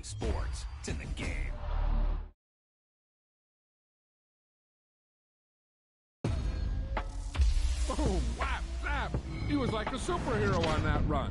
talking sports. It's in the game. Oh, whap, snap. He was like a superhero on that run.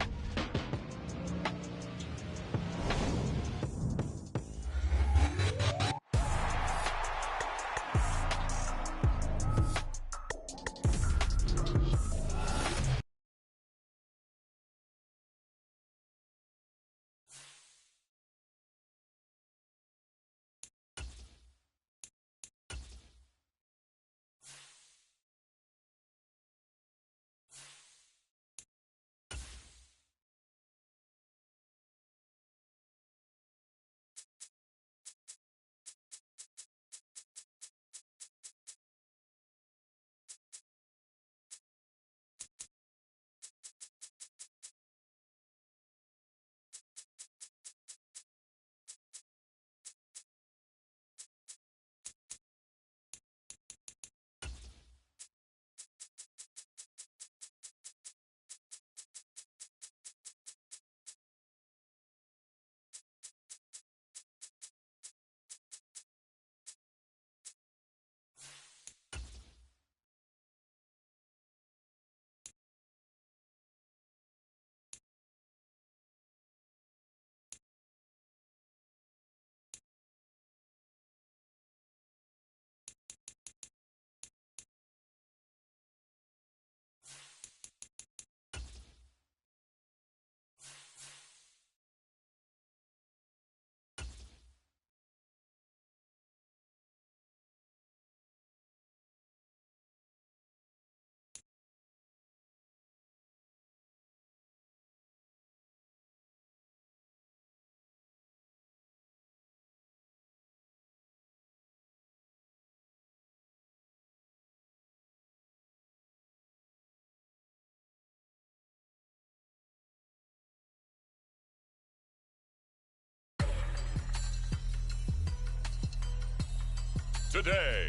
Today.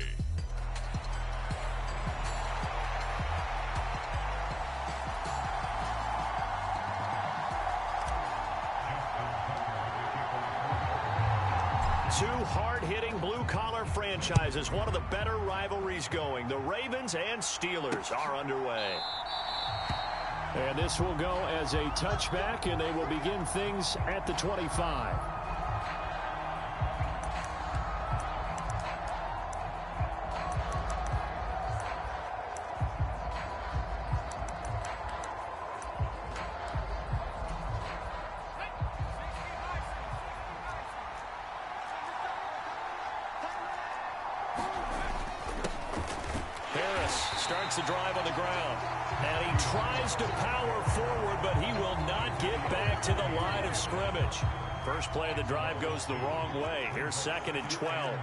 Two hard-hitting blue-collar franchises, one of the better rivalries going. The Ravens and Steelers are underway. And this will go as a touchback, and they will begin things at the 25. Starts the drive on the ground, and he tries to power forward, but he will not get back to the line of scrimmage. First play of the drive goes the wrong way. Here's 2nd and 12.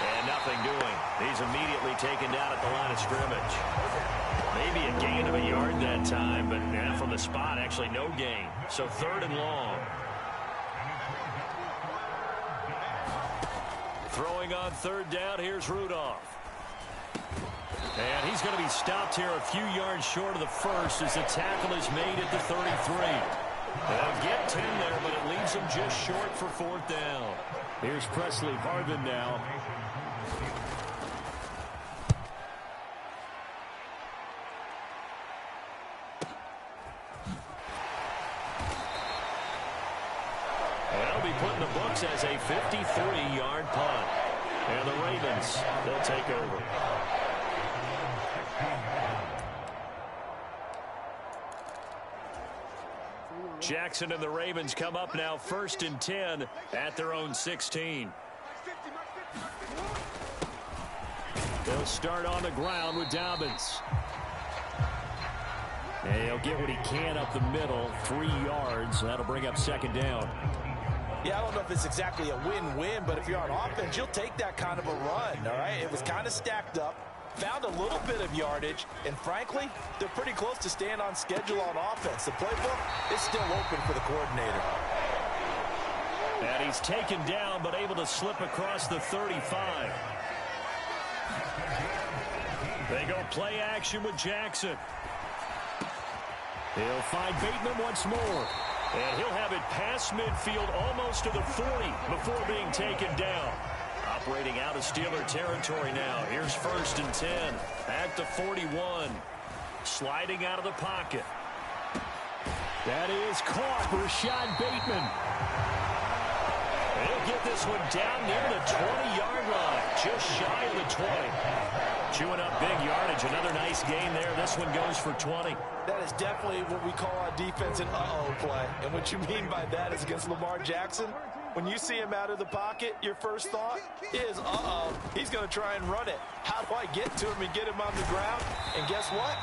And nothing doing. He's immediately taken down at the line of scrimmage. Maybe a gain of a yard that time, but from the spot, actually no gain. So 3rd and long. Throwing on 3rd down, here's Rudolph. And he's going to be stopped here a few yards short of the first as the tackle is made at the 33. They'll get 10 there, but it leaves them just short for 4th down. Here's Presley Harvin now. That'll be put in the books as a 53-yard punt. And the Ravens, they'll take over. Jackson and the Ravens come up now 1st and 10 at their own 16. They'll start on the ground with Dobbins. And he'll get what he can up the middle, 3 yards. That'll bring up 2nd down. Yeah, I don't know if it's exactly a win-win, but if you're on offense, you'll take that kind of a run, all right? It was kind of stacked up, found a little bit of yardage, and frankly, they're pretty close to staying on schedule on offense. The playbook is still open for the coordinator. And he's taken down, but able to slip across the 35. They go play action with Jackson. He'll find Bateman once more. And he'll have it past midfield almost to the 40 before being taken down. Operating out of Steeler territory now. Here's 1st and 10 at the 41. Sliding out of the pocket. That is caught for Rashad Bateman. He'll get this one down near the 20-yard line, just shy of the 20. Chewing up big yardage. Another nice gain there. This one goes for 20. That is definitely what we call on defense an uh-oh play. And what you mean by that is against Lamar Jackson, when you see him out of the pocket, your first thought is, uh-oh, he's going to try and run it. How do I get to him and get him on the ground? And guess what?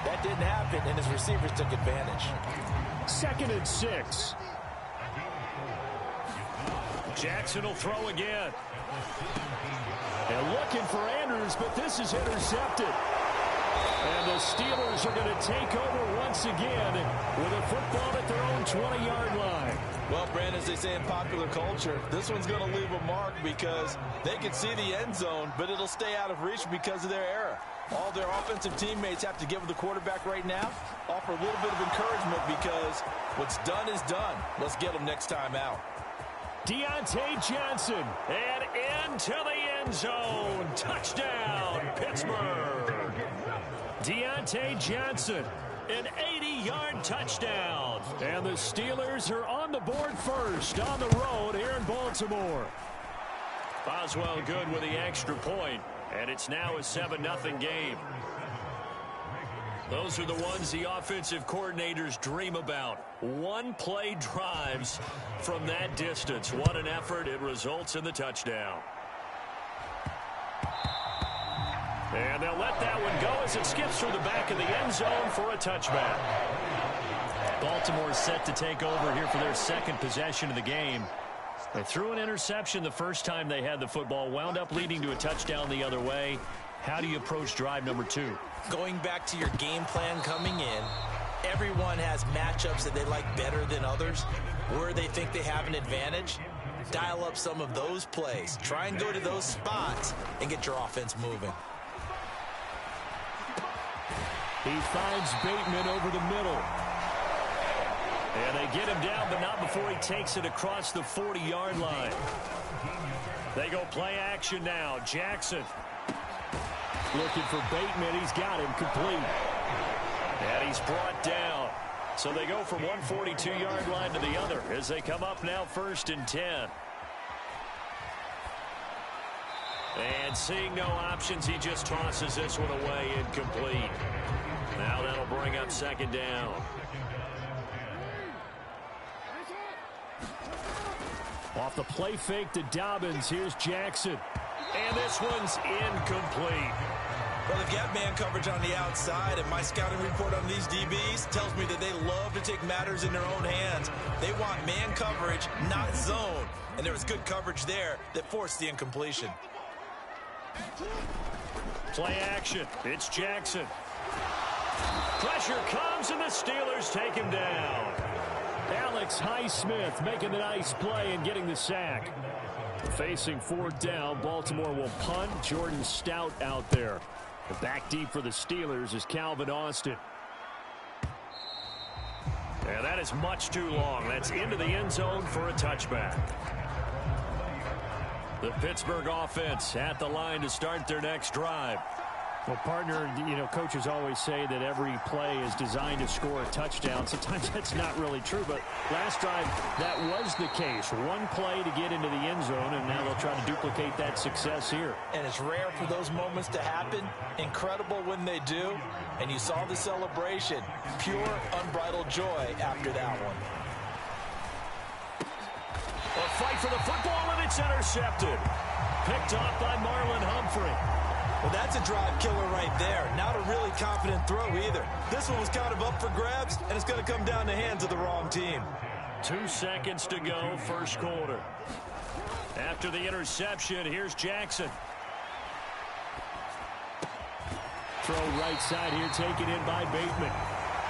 That didn't happen, and his receivers took advantage. 2nd and 6. Jackson will throw again. They're looking for Andrews, but this is intercepted. And the Steelers are going to take over once again with a football at their own 20-yard line. Well, Brandon, as they say in popular culture, this one's going to leave a mark because they can see the end zone, but it'll stay out of reach because of their error. All their offensive teammates have to give the quarterback right now, offer a little bit of encouragement because what's done is done. Let's get them next time out. Deontay Johnson, and into the end zone. Touchdown, Pittsburgh. Deontay Johnson, an 80-yard touchdown. And the Steelers are on the board first on the road here in Baltimore. Boswell good with the extra point, and it's now a 7-0 game. Those are the ones the offensive coordinators dream about. One-play drives from that distance. What an effort. It results in the touchdown. And they'll let that one go as it skips through the back of the end zone for a touchback. Baltimore set to take over here for their 2nd possession of the game. They threw an interception the first time they had the football, wound up leading to a touchdown the other way. How do you approach drive number 2? Going back to your game plan coming in, everyone has matchups that they like better than others, where they think they have an advantage. Dial up some of those plays. Try and go to those spots and get your offense moving. He finds Bateman over the middle. And they get him down, but not before he takes it across the 40-yard line. They go play action now. Jackson looking for Bateman. He's got him complete. And he's brought down. So they go from one 42-yard line to the other as they come up now 1st and 10. And seeing no options, he just tosses this one away incomplete. Now that'll bring up 2nd down. Off the play fake to Dobbins, here's Jackson. And this one's incomplete. Well, they've got man coverage on the outside, and my scouting report on these DBs tells me that they love to take matters in their own hands. They want man coverage, not zone. And there was good coverage there that forced the incompletion. Play action. It's Jackson. Pressure comes, and the Steelers take him down. Alex Highsmith making the nice play and getting the sack. Facing 4th down, Baltimore will punt. Jordan Stout out there. The back deep for the Steelers is Calvin Austin. And that is much too long. That's into the end zone for a touchback. The Pittsburgh offense at the line to start their next drive. Well, partner, you know, coaches always say that every play is designed to score a touchdown. Sometimes that's not really true, but last drive, that was the case. One play to get into the end zone, and now they'll try to duplicate that success here. And it's rare for those moments to happen. Incredible when they do. And you saw the celebration. Pure, unbridled joy after that one. A fight for the football, and it's intercepted. Picked off by Marlon Humphrey. Well, that's a drive killer right there. Not a really confident throw either. This one was kind of up for grabs, and it's going to come down the hands of the wrong team. 2 seconds to go, 1st quarter. After the interception, here's Jackson. Throw right side here, taken in by Bateman.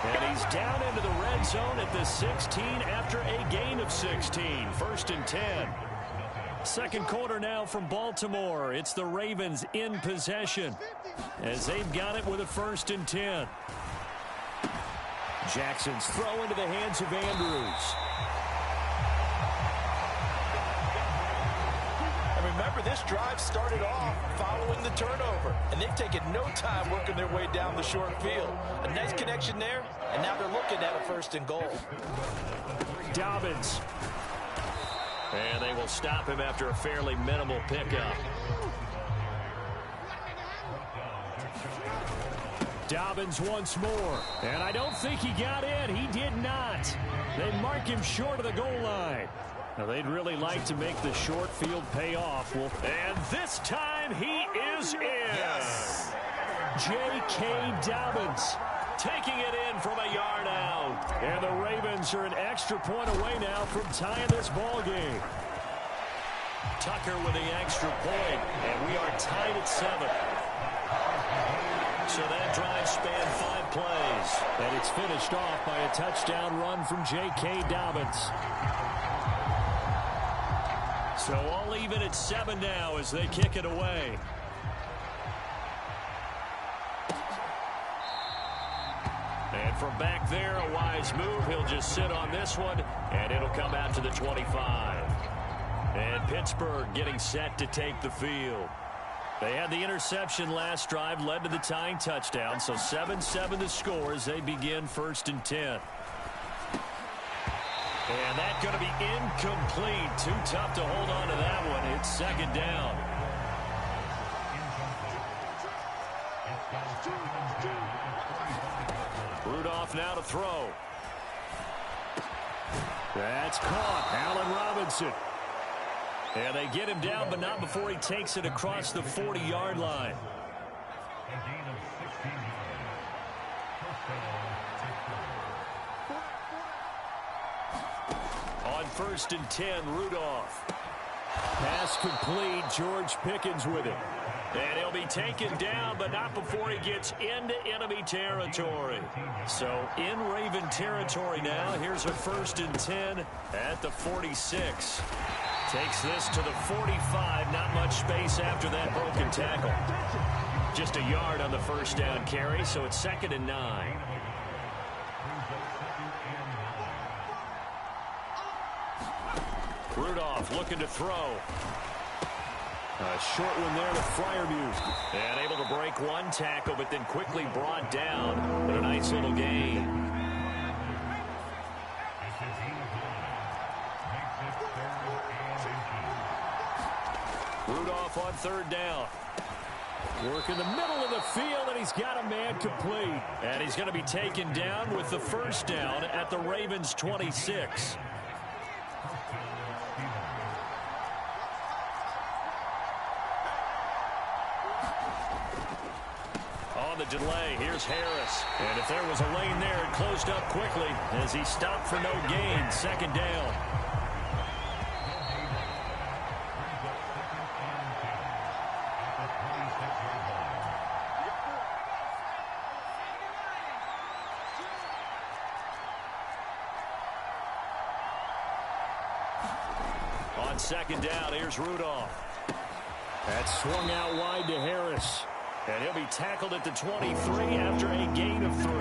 And he's down into the red zone at the 16 after a gain of 16. 1st and 10. 2nd quarter now from Baltimore. It's the Ravens in possession as they've got it with a 1st and 10. Jackson's throw into the hands of Andrews. And remember, this drive started off following the turnover, and they've taken no time working their way down the short field. A nice connection there, and now they're looking at a 1st and goal. Dobbins. And they will stop him after a fairly minimal pickup. Dobbins once more. And I don't think he got in. He did not. They mark him short of the goal line. Now, they'd really like to make the short field pay off. And this time he is in. Yes. J.K. Dobbins taking it in from a yard out. And the Ravens are an extra point away now from tying this ball game. Tucker with the extra point, and we are tied at 7. So that drive spanned 5 plays. And it's finished off by a touchdown run from J.K. Dobbins. So all even at 7 now as they kick it away. And from back there, a wise move. He'll just sit on this one, and it'll come out to the 25. And Pittsburgh getting set to take the field. They had the interception last drive, led to the tying touchdown. So 7-7 the score as they begin 1st and 10. And that's going to be incomplete. Too tough to hold on to that one. It's 2nd down. Rudolph now to throw. That's caught. Allen Robinson. And they get him down, but not before he takes it across the 40-yard line. On 1st and 10, Rudolph. Pass complete. George Pickens with it. And he'll be taken down, but not before he gets into enemy territory. So in Raven territory now. Here's a 1st and 10 at the 46. Takes this to the 45. Not much space after that broken tackle. Just a yard on the 1st down carry, so it's 2nd and 9. Rudolph looking to throw. A short one there to Freiermuth. And able to break one tackle, but then quickly brought down. But a nice little gain. Rudolph on 3rd down. Work in the middle of the field, and he's got a man complete. And he's going to be taken down with the 1st down at the Ravens' 26. On the delay, here's Harris. And if there was a lane there, it closed up quickly as he stopped for no gain. 2nd down. On 2nd down, here's Rudolph. That's swung out wide to Harris. And he'll be tackled at the 23 after a gain of 3.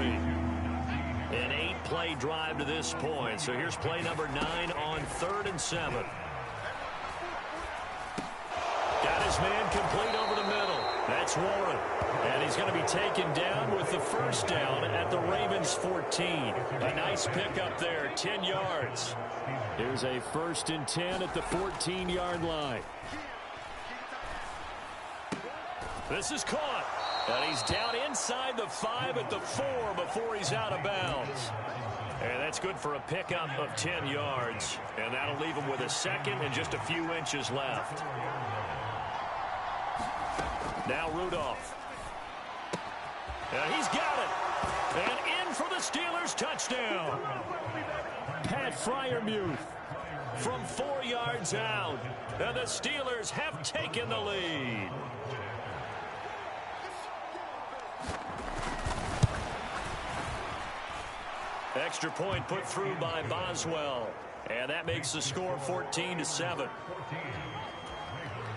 An 8-play drive to this point. So here's play number 9 on 3rd and 7. Got his man complete over the middle. That's Warren. And he's going to be taken down with the 1st down at the Ravens' 14. A nice pickup there, 10 yards. Here's a 1st and 10 at the 14-yard line. This is caught. And he's down inside the 5 at the 4 before he's out of bounds. And that's good for a pickup of 10 yards. And that'll leave him with a 2nd and just a few inches left. Now Rudolph. And he's got it. And in for the Steelers' touchdown. Pat Freiermuth from 4 yards out. And the Steelers have taken the lead. Extra point put through by Boswell. And that makes the score 14-7.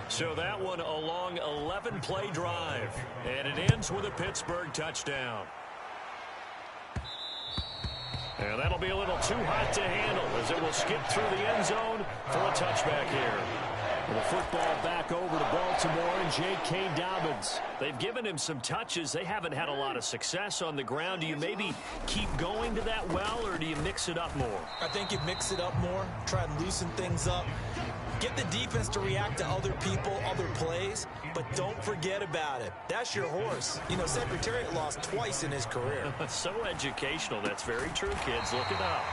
So that one a long 11-play drive. And it ends with a Pittsburgh touchdown. And that'll be a little too hot to handle as it will skip through the end zone for a touchback here. And the football back over to Baltimore and J.K. Dobbins. They've given him some touches. They haven't had a lot of success on the ground. Do you maybe keep going to that well, or do you mix it up more? I think you mix it up more, try and loosen things up. Get the defense to react to other people, other plays, but don't forget about it. That's your horse. You know, Secretariat lost twice in his career. So educational. That's very true, kids. Look it up.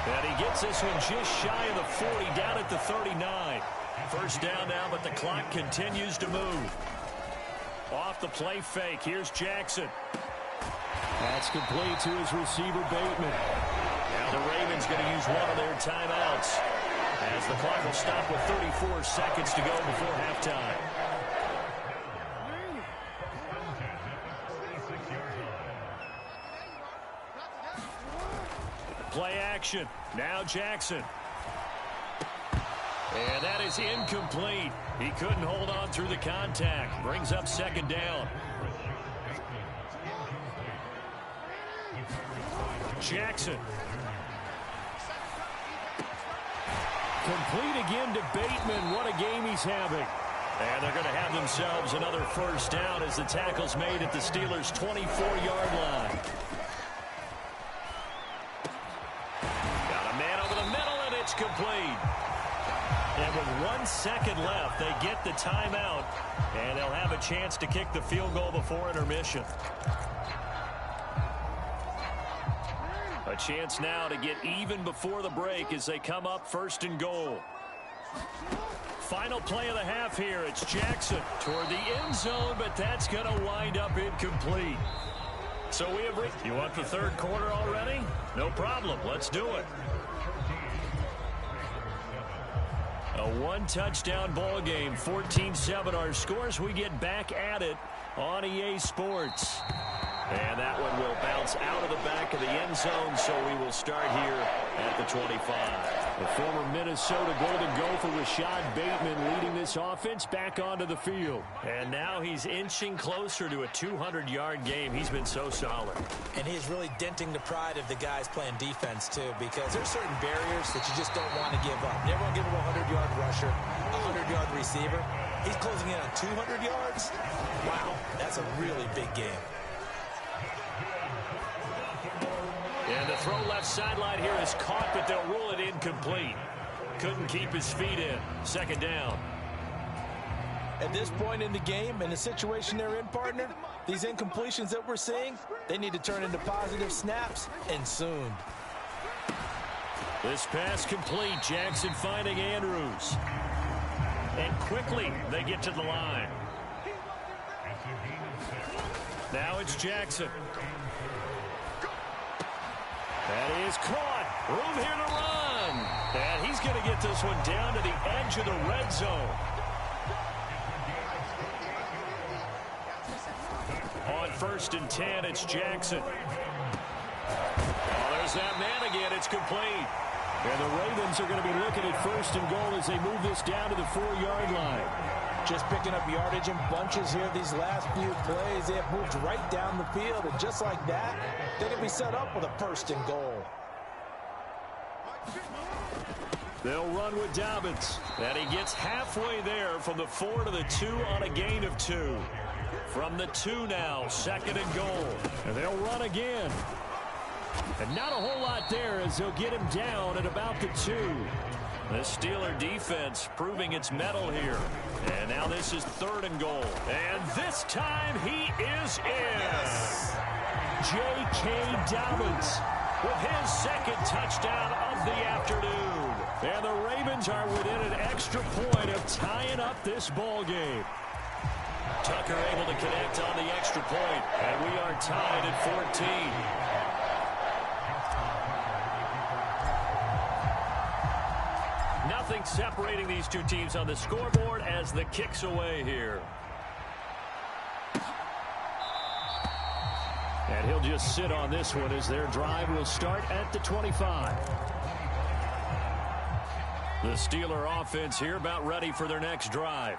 And he gets this one just shy of the 40, down at the 39. First down now, but the clock continues to move. Off the play fake. Here's Jackson. That's complete to his receiver, Bateman. Now the Ravens going to use one of their timeouts, as the clock will stop with 34 seconds to go before halftime. Play action. Now Jackson. And that is incomplete. He couldn't hold on through the contact. Brings up second down. Jackson. Complete again to Bateman. What a game he's having. And they're going to have themselves another first down as the tackle's made at the Steelers' 24-yard line. Got a man over the middle, and it's complete. And with 1 second left, they get the timeout, and they'll have a chance to kick the field goal before intermission. A chance now to get even before the break as they come up first and goal. Final play of the half here. It's Jackson toward the end zone, but that's going to wind up incomplete. So we have you want the third quarter already? No problem. Let's do it. A one-touchdown ball game, 14-7 our scores. We get back at it on EA Sports. And that one will bounce out of the back of the end zone, so we will start here at the 25. The former Minnesota Golden Gopher Rashad Bateman leading this offense back onto the field. And now he's inching closer to a 200-yard game. He's been so solid. And he's really denting the pride of the guys playing defense, too, because there's certain barriers that you just don't want to give up. Never want to give him a 100-yard rusher, a 100-yard receiver. He's closing in on 200 yards. Wow, that's a really big game. And the throw left sideline here is caught, but they'll rule it incomplete. Couldn't keep his feet in. Second down. At this point in the game, in the situation they're in, partner, these incompletions that we're seeing, they need to turn into positive snaps, and soon. This pass complete. Jackson finding Andrews. And quickly they get to the line. Now it's Jackson. That is caught. Room here to run. And he's going to get this one down to the edge of the red zone. On 1st and 10, it's Jackson. Oh, there's that man again. It's complete. And the Ravens are going to be looking at 1st and goal as they move this down to the 4-yard line. Just picking up yardage in bunches here these last few plays. They have moved right down the field, and just like that, they're going to be set up with a 1st and goal. They'll run with Dobbins. And he gets halfway there from the 4 to the 2 on a gain of 2. From the 2 now, 2nd and goal. And they'll run again. And not a whole lot there as they'll get him down at about the 2. The Steeler defense proving its mettle here. And now this is 3rd and goal. And this time he is in. Yes. J.K. Dobbins with his 2nd touchdown of the afternoon. And the Ravens are within an extra point of tying up this ball game. Tucker able to connect on the extra point. And we are tied at 14. Nothing separating these two teams on the scoreboard as the kick's away here. And he'll just sit on this one as their drive will start at the 25. The Steeler offense here about ready for their next drive.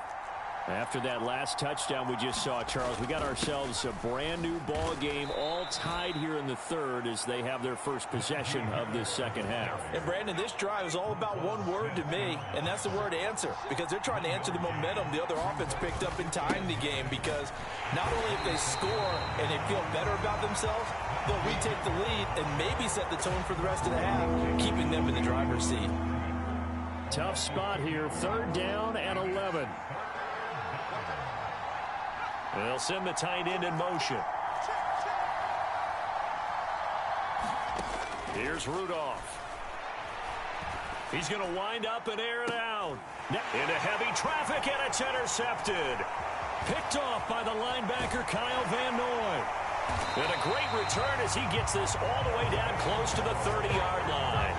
After that last touchdown we just saw, Charles, we got ourselves a brand new ball game, all tied here in the third as they have their first possession of this second half. And Brandon, this drive is all about one word to me, and that's the word answer, because they're trying to answer the momentum the other offense picked up in tying the game, because not only if they score and they feel better about themselves, they'll retake the lead and maybe set the tone for the rest of the half, keeping them in the driver's seat. Tough spot here, 3rd down and 11. They'll send the tight end in motion. Here's Rudolph. He's going to wind up and air it out. Into heavy traffic, and it's intercepted. Picked off by the linebacker, Kyle Van Noy. And a great return as he gets this all the way down close to the 30-yard line.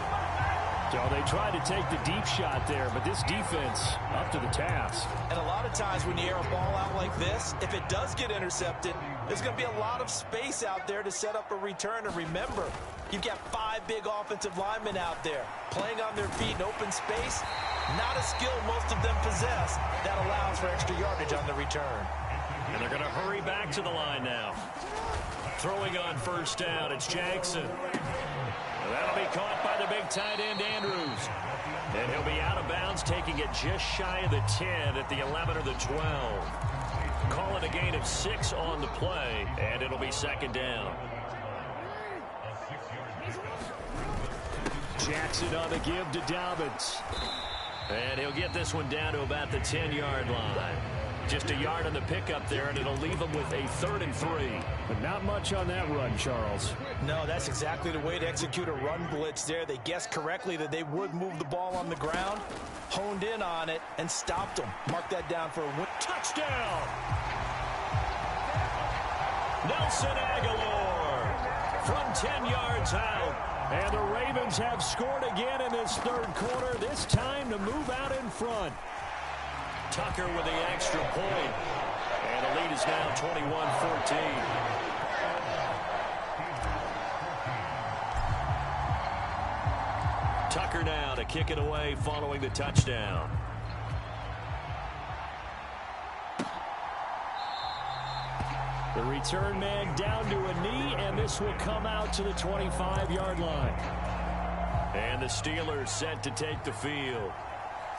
So they tried to take the deep shot there, but this defense up to the task. And a lot of times when you air a ball out like this, if it does get intercepted, there's going to be a lot of space out there to set up a return. And remember, you've got 5 big offensive linemen out there playing on their feet in open space. Not a skill most of them possess that allows for extra yardage on the return. And they're going to hurry back to the line now. Throwing on 1st down, it's Jackson. That'll be caught by the big tight end, Andrews. And he'll be out of bounds, taking it just shy of the 10 at the 11 or the 12. Call it a gain of 6 on the play, and it'll be 2nd down. Jackson on the give to Dobbins. And he'll get this one down to about the 10-yard line. Just a yard on the pickup there, and it'll leave them with a 3rd and 3. But not much on that run, Charles. No, that's exactly the way to execute a run blitz there. They guessed correctly that they would move the ball on the ground, honed in on it, and stopped them. Mark that down for a win. Touchdown! Nelson Aguilar from 10 yards out. And the Ravens have scored again in this 3rd quarter, this time to move out in front. Tucker with the extra point. And the lead is now 21-14. Tucker now to kick it away following the touchdown. The return man down to a knee, and this will come out to the 25-yard line. And the Steelers set to take the field.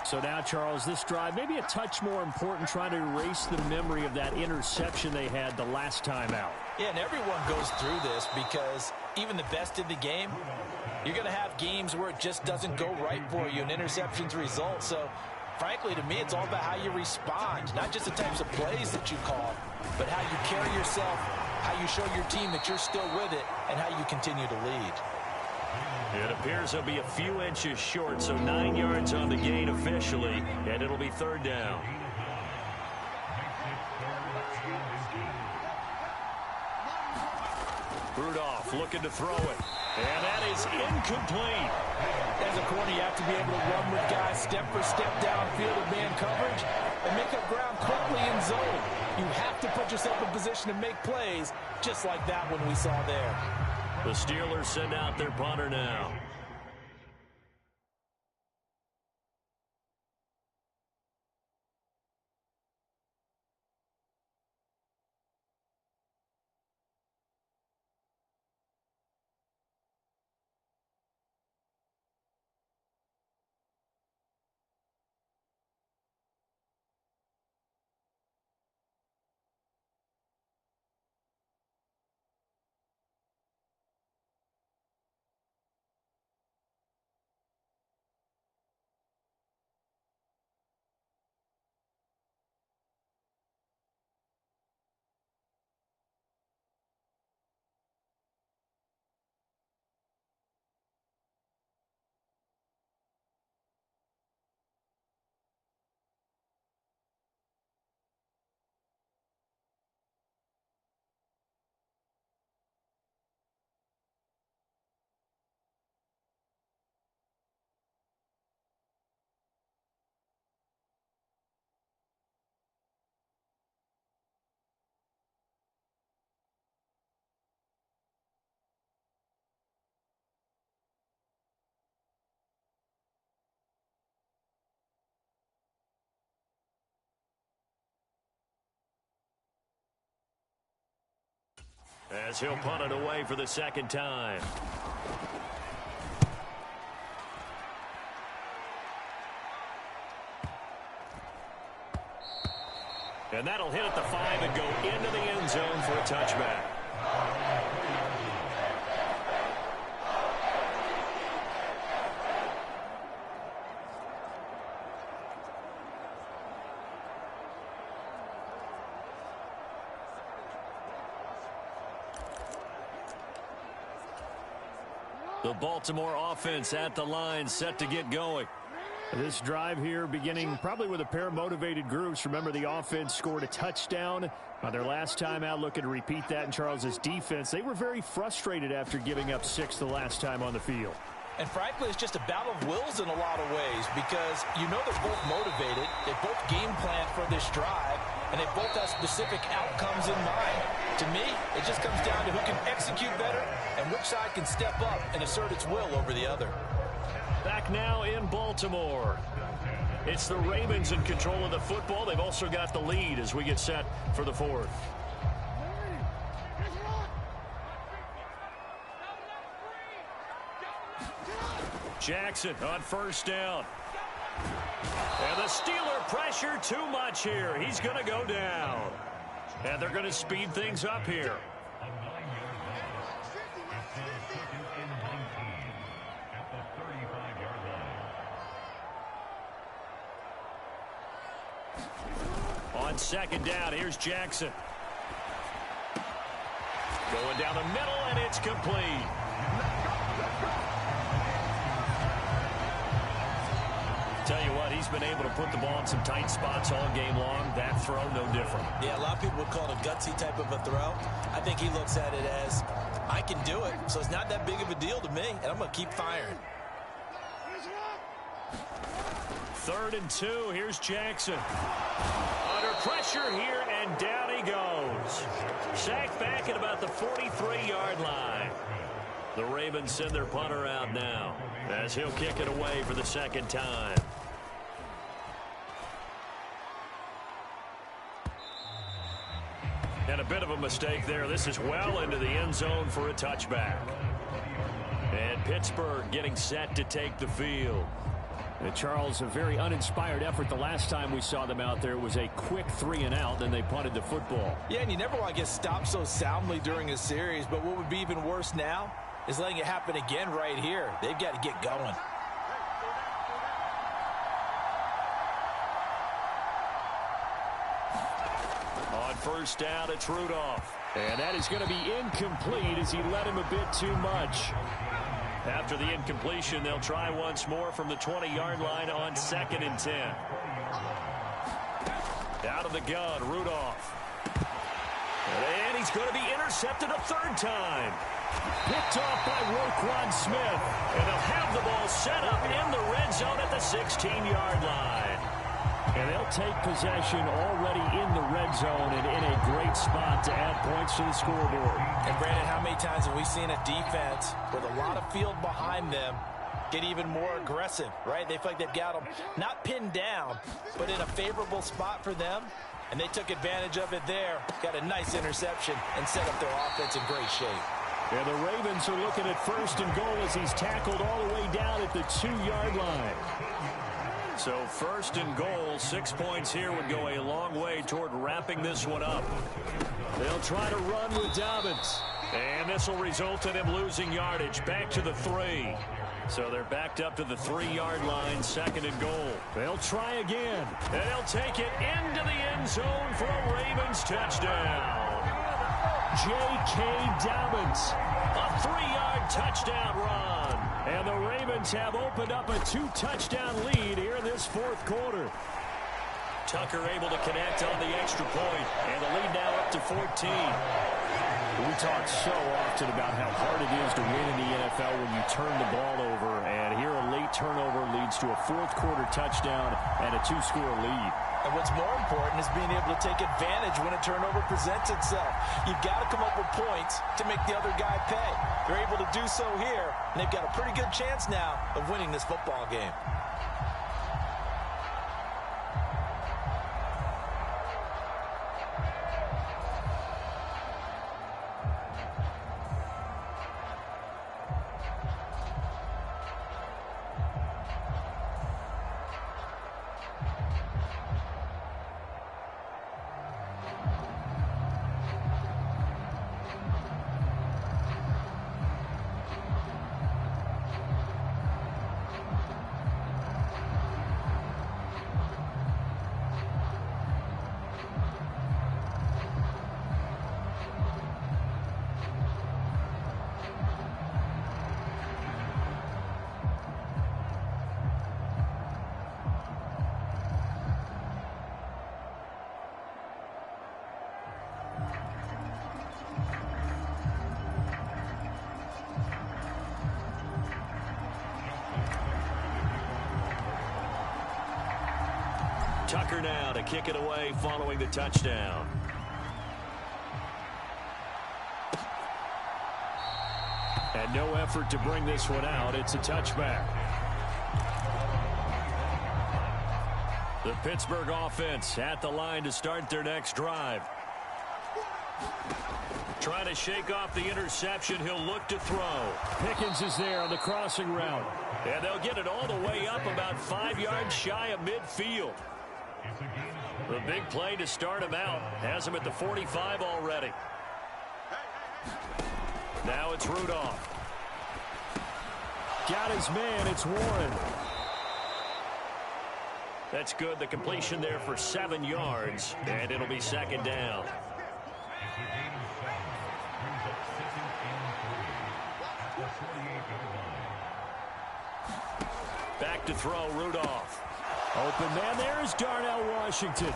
So now, Charles, this drive maybe a touch more important, trying to erase the memory of that interception they had the last time out. Yeah, and everyone goes through this because even the best in the game, you're going to have games where it just doesn't go right for you and interceptions result. So, frankly, to me, it's all about how you respond, not just the types of plays that you call, but how you carry yourself, how you show your team that you're still with it, and how you continue to lead. It appears he'll be a few inches short, so 9 yards on the gain officially, and it'll be 3rd down. Rudolph looking to throw it, and that is incomplete. As a corner, you have to be able to run with guys step for step downfield of man coverage and make up ground quickly in zone. You have to put yourself in position to make plays, just like that one we saw there. The Steelers send out their punter now. as he'll punt it away for the second time. And that'll hit at the 5 and go into the end zone for a touchback. The Baltimore offense at the line, set to get going. This drive here beginning probably with a pair of motivated groups. Remember, the offense scored a touchdown on their last time out, looking to repeat that in Charles's defense. They were very frustrated after giving up 6 the last time on the field. And frankly, it's just a battle of wills in a lot of ways because you know they're both motivated. They both game plan for this drive, and they both have specific outcomes in mind. To me, it just comes down to who can execute better and which side can step up and assert its will over the other. Back now in Baltimore. It's the Ravens in control of the football. They've also got the lead as we get set for the fourth. Jackson on first down. And the Steeler pressure too much here. He's going to go down. And they're going to speed things up here. On second down, here's Jackson. Going down the middle, and it's complete. Tell you what, he's been able to put the ball in some tight spots all game long. That throw, no different. Yeah, a lot of people would call it a gutsy type of a throw. I think he looks at it as, I can do it, so it's not that big of a deal to me, and I'm going to keep firing. 3rd and 2, here's Jackson. Under pressure here, and down he goes. Sacked back at about the 43-yard line. The Ravens send their punter out now as he'll kick it away for the second time. And a bit of a mistake there. This is well into the end zone for a touchback. And Pittsburgh getting set to take the field. And Charles, a very uninspired effort the last time we saw them out there. It was a quick 3 and out, then they punted the football. Yeah, and you never want to get stopped so soundly during a series, but what would be even worse now is letting it happen again right here. They've got to get going. On first down, it's Rudolph. And that is going to be incomplete as he led him a bit too much. After the incompletion, they'll try once more from the 20-yard line on 2nd and 10. Out of the gun, Rudolph. And he's going to be intercepted a 3rd time. Picked off by Roquan Smith. And they'll have the ball set up in the red zone at the 16-yard line. And they'll take possession already in the red zone and in a great spot to add points to the scoreboard. And Brandon, how many times have we seen a defense with a lot of field behind them get even more aggressive, right? They feel like they've got them not pinned down, but in a favorable spot for them. And they took advantage of it there. Got a nice interception and set up their offense in great shape. And the Ravens are looking at 1st and goal as he's tackled all the way down at the 2-yard line. So 1st and goal, 6 points here would go a long way toward wrapping this one up. They'll try to run with Dobbins. And this will result in him losing yardage back to the 3. So they're backed up to the 3-yard line, 2nd and goal. They'll try again. And they'll take it into the end zone for a Ravens touchdown. J.K. Dobbins. A 3-yard touchdown run. And the Ravens have opened up a 2-touchdown lead here in this 4th quarter. Tucker able to connect on the extra point, and the lead now up to 14. We talk so often about how hard it is to win in the NFL when you turn the ball over, and here a late turnover leads to a 4th quarter touchdown and a 2-score lead. And what's more important is being able to take advantage when a turnover presents itself. You've got to come up with points to make the other guy pay. They're able to do so here, and they've got a pretty good chance now of winning this football game. Tucker now to kick it away following the touchdown. And no effort to bring this one out. It's a touchback. The Pittsburgh offense at the line to start their next drive. Trying to shake off the interception. He'll look to throw. Pickens is there on the crossing route. And they'll get it all the way up about 5 yards shy of midfield. The big play to start him out has him at the 45 already. Now it's Rudolph. Got his man. It's Warren. That's good. The completion there for 7 yards. And it'll be second down. Back to throw, Rudolph. Open man. There's Darnell Washington.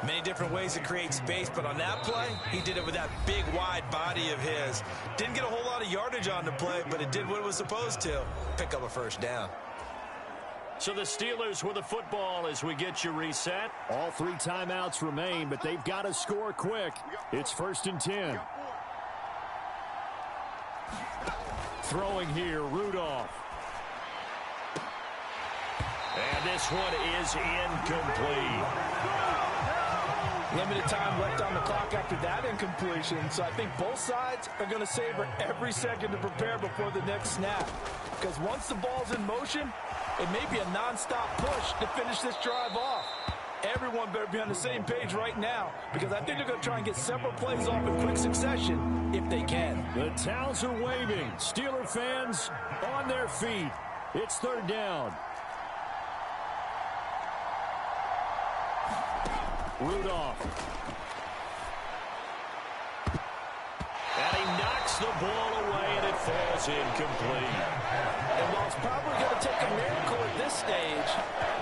Many different ways to create space, but on that play, he did it with that big, wide body of his. Didn't get a whole lot of yardage on the play, but it did what it was supposed to. Pick up a first down. So the Steelers with the football as we get you reset. All 3 timeouts remain, but they've got to score quick. It's 1st and 10. Throwing here, Rudolph. And this one is incomplete. Limited time left on the clock after that incompletion, so I think both sides are going to savor every second to prepare before the next snap. Because once the ball's in motion, it may be a nonstop push to finish this drive off. Everyone better be on the same page right now, because I think they're going to try and get several plays off in quick succession if they can. The towels are waving. Steeler fans on their feet. It's 3rd down. Rudolph. And he knocks the ball away, and it falls incomplete. And while it's probably going to take a miracle at this stage,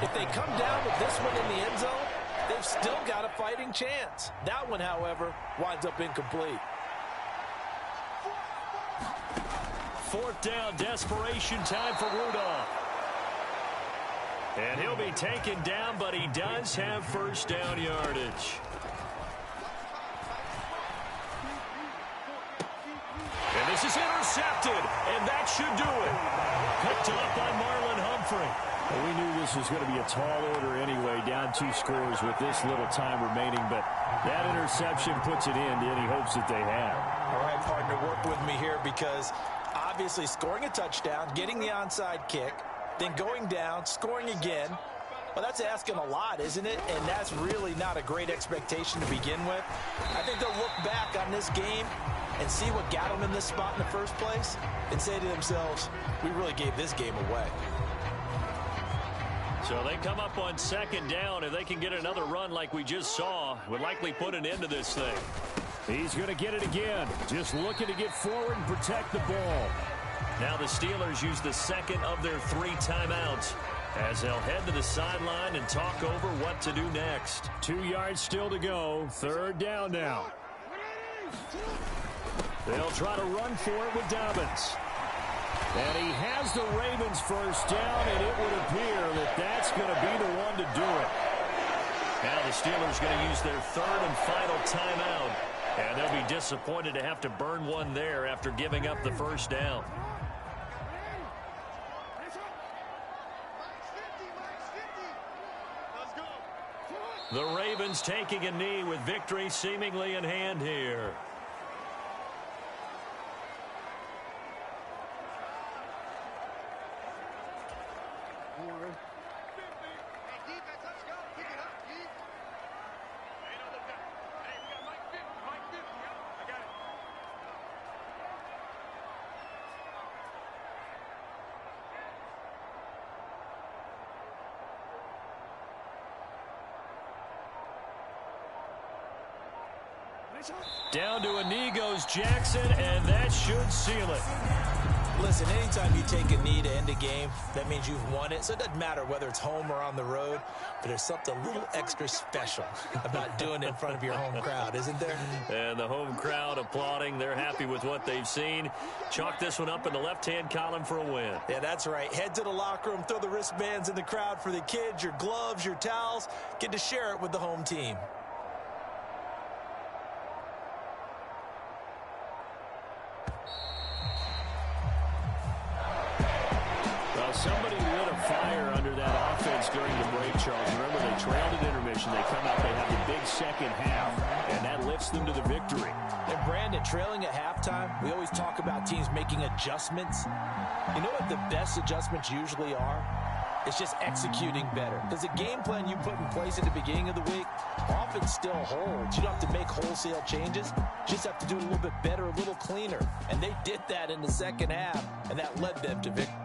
if they come down with this one in the end zone, they've still got a fighting chance. That one, however, winds up incomplete. 4th down, desperation time for Rudolph. And he'll be taken down, but he does have first down yardage. And this is intercepted, and that should do it. Picked up by Marlon Humphrey. Well, we knew this was going to be a tall order anyway, down 2 scores with this little time remaining, but that interception puts it in to any hopes that they have. All right, partner, work with me here, because obviously scoring a touchdown, getting the onside kick, then going down, scoring again. Well, that's asking a lot, isn't it? And that's really not a great expectation to begin with. I think they'll look back on this game and see what got them in this spot in the first place and say to themselves, we really gave this game away. So they come up on 2nd down. If they can get another run like we just saw, would likely put an end to this thing. He's going to get it again. Just looking to get forward and protect the ball. Now the Steelers use the 2nd of their 3 timeouts as they'll head to the sideline and talk over what to do next. 2 yards still to go. 3rd down now. They'll try to run for it with Dobbins. And he has the Ravens first down, and it would appear that that's going to be the one to do it. Now the Steelers going to use their 3rd and final timeout. And they'll be disappointed to have to burn one there after giving up the first down. The Ravens taking a knee with victory seemingly in hand here. Down to a knee goes Jackson, and that should seal it. Listen, anytime you take a knee to end a game, that means you've won it. So it doesn't matter whether it's home or on the road, but there's something a little extra special about doing it in front of your home crowd, isn't there? And the home crowd applauding. They're happy with what they've seen. Chalk this one up in the left-hand column for a win. Yeah, that's right. Head to the locker room, throw the wristbands in the crowd for the kids, your gloves, your towels. Get to share it with the home team. Somebody lit a fire under that offense during the break, Charles. Remember, they trailed at intermission. They come out, they have the big second half, and that lifts them to the victory. And Brandon, trailing at halftime, we always talk about teams making adjustments. You know what the best adjustments usually are? It's just executing better. Because the game plan you put in place at the beginning of the week often still holds. You don't have to make wholesale changes. You just have to do it a little bit better, a little cleaner. And they did that in the second half, and that led them to victory.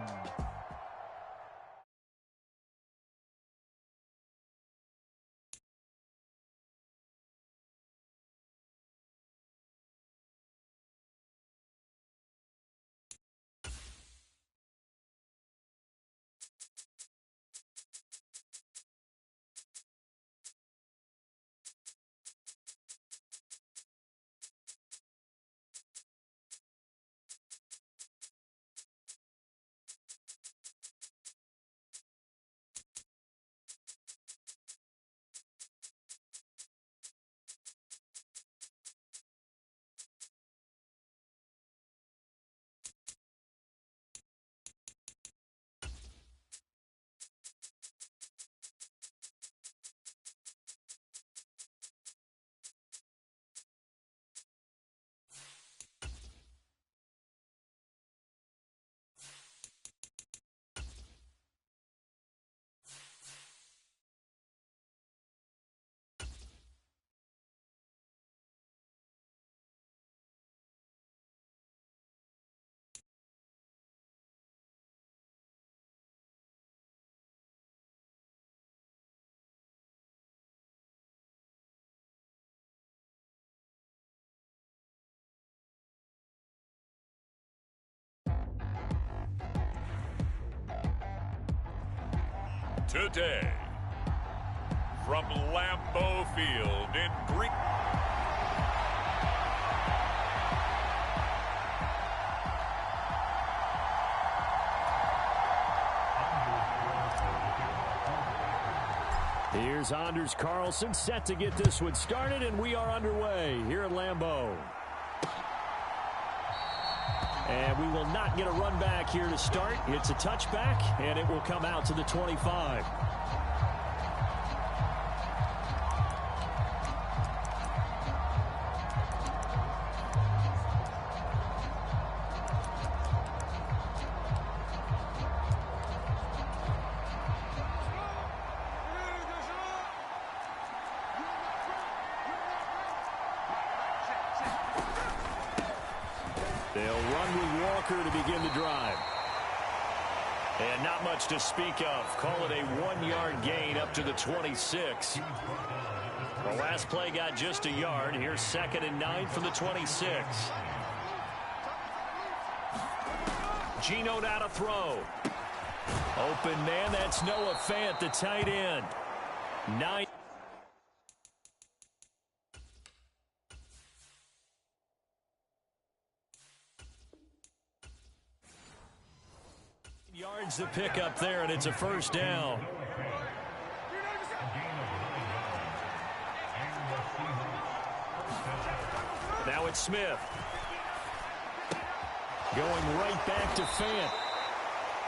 Today, from Lambeau Field in Green. Here's Anders Carlson set to get this one started, and we are underway here at Lambeau. And we will not get a run back here to start. It's a touchback, and it will come out to the 25. They'll run with Walker to begin the drive. And not much to speak of. Call it a 1-yard gain up to the 26. The last play got just a yard. Here's 2nd and 9 from the 26. Geno now to throw. Open man, that's Noah Fant, the tight end. 9 yards to pick up there, and it's a first down. Now it's Smith. Going right back to Fant.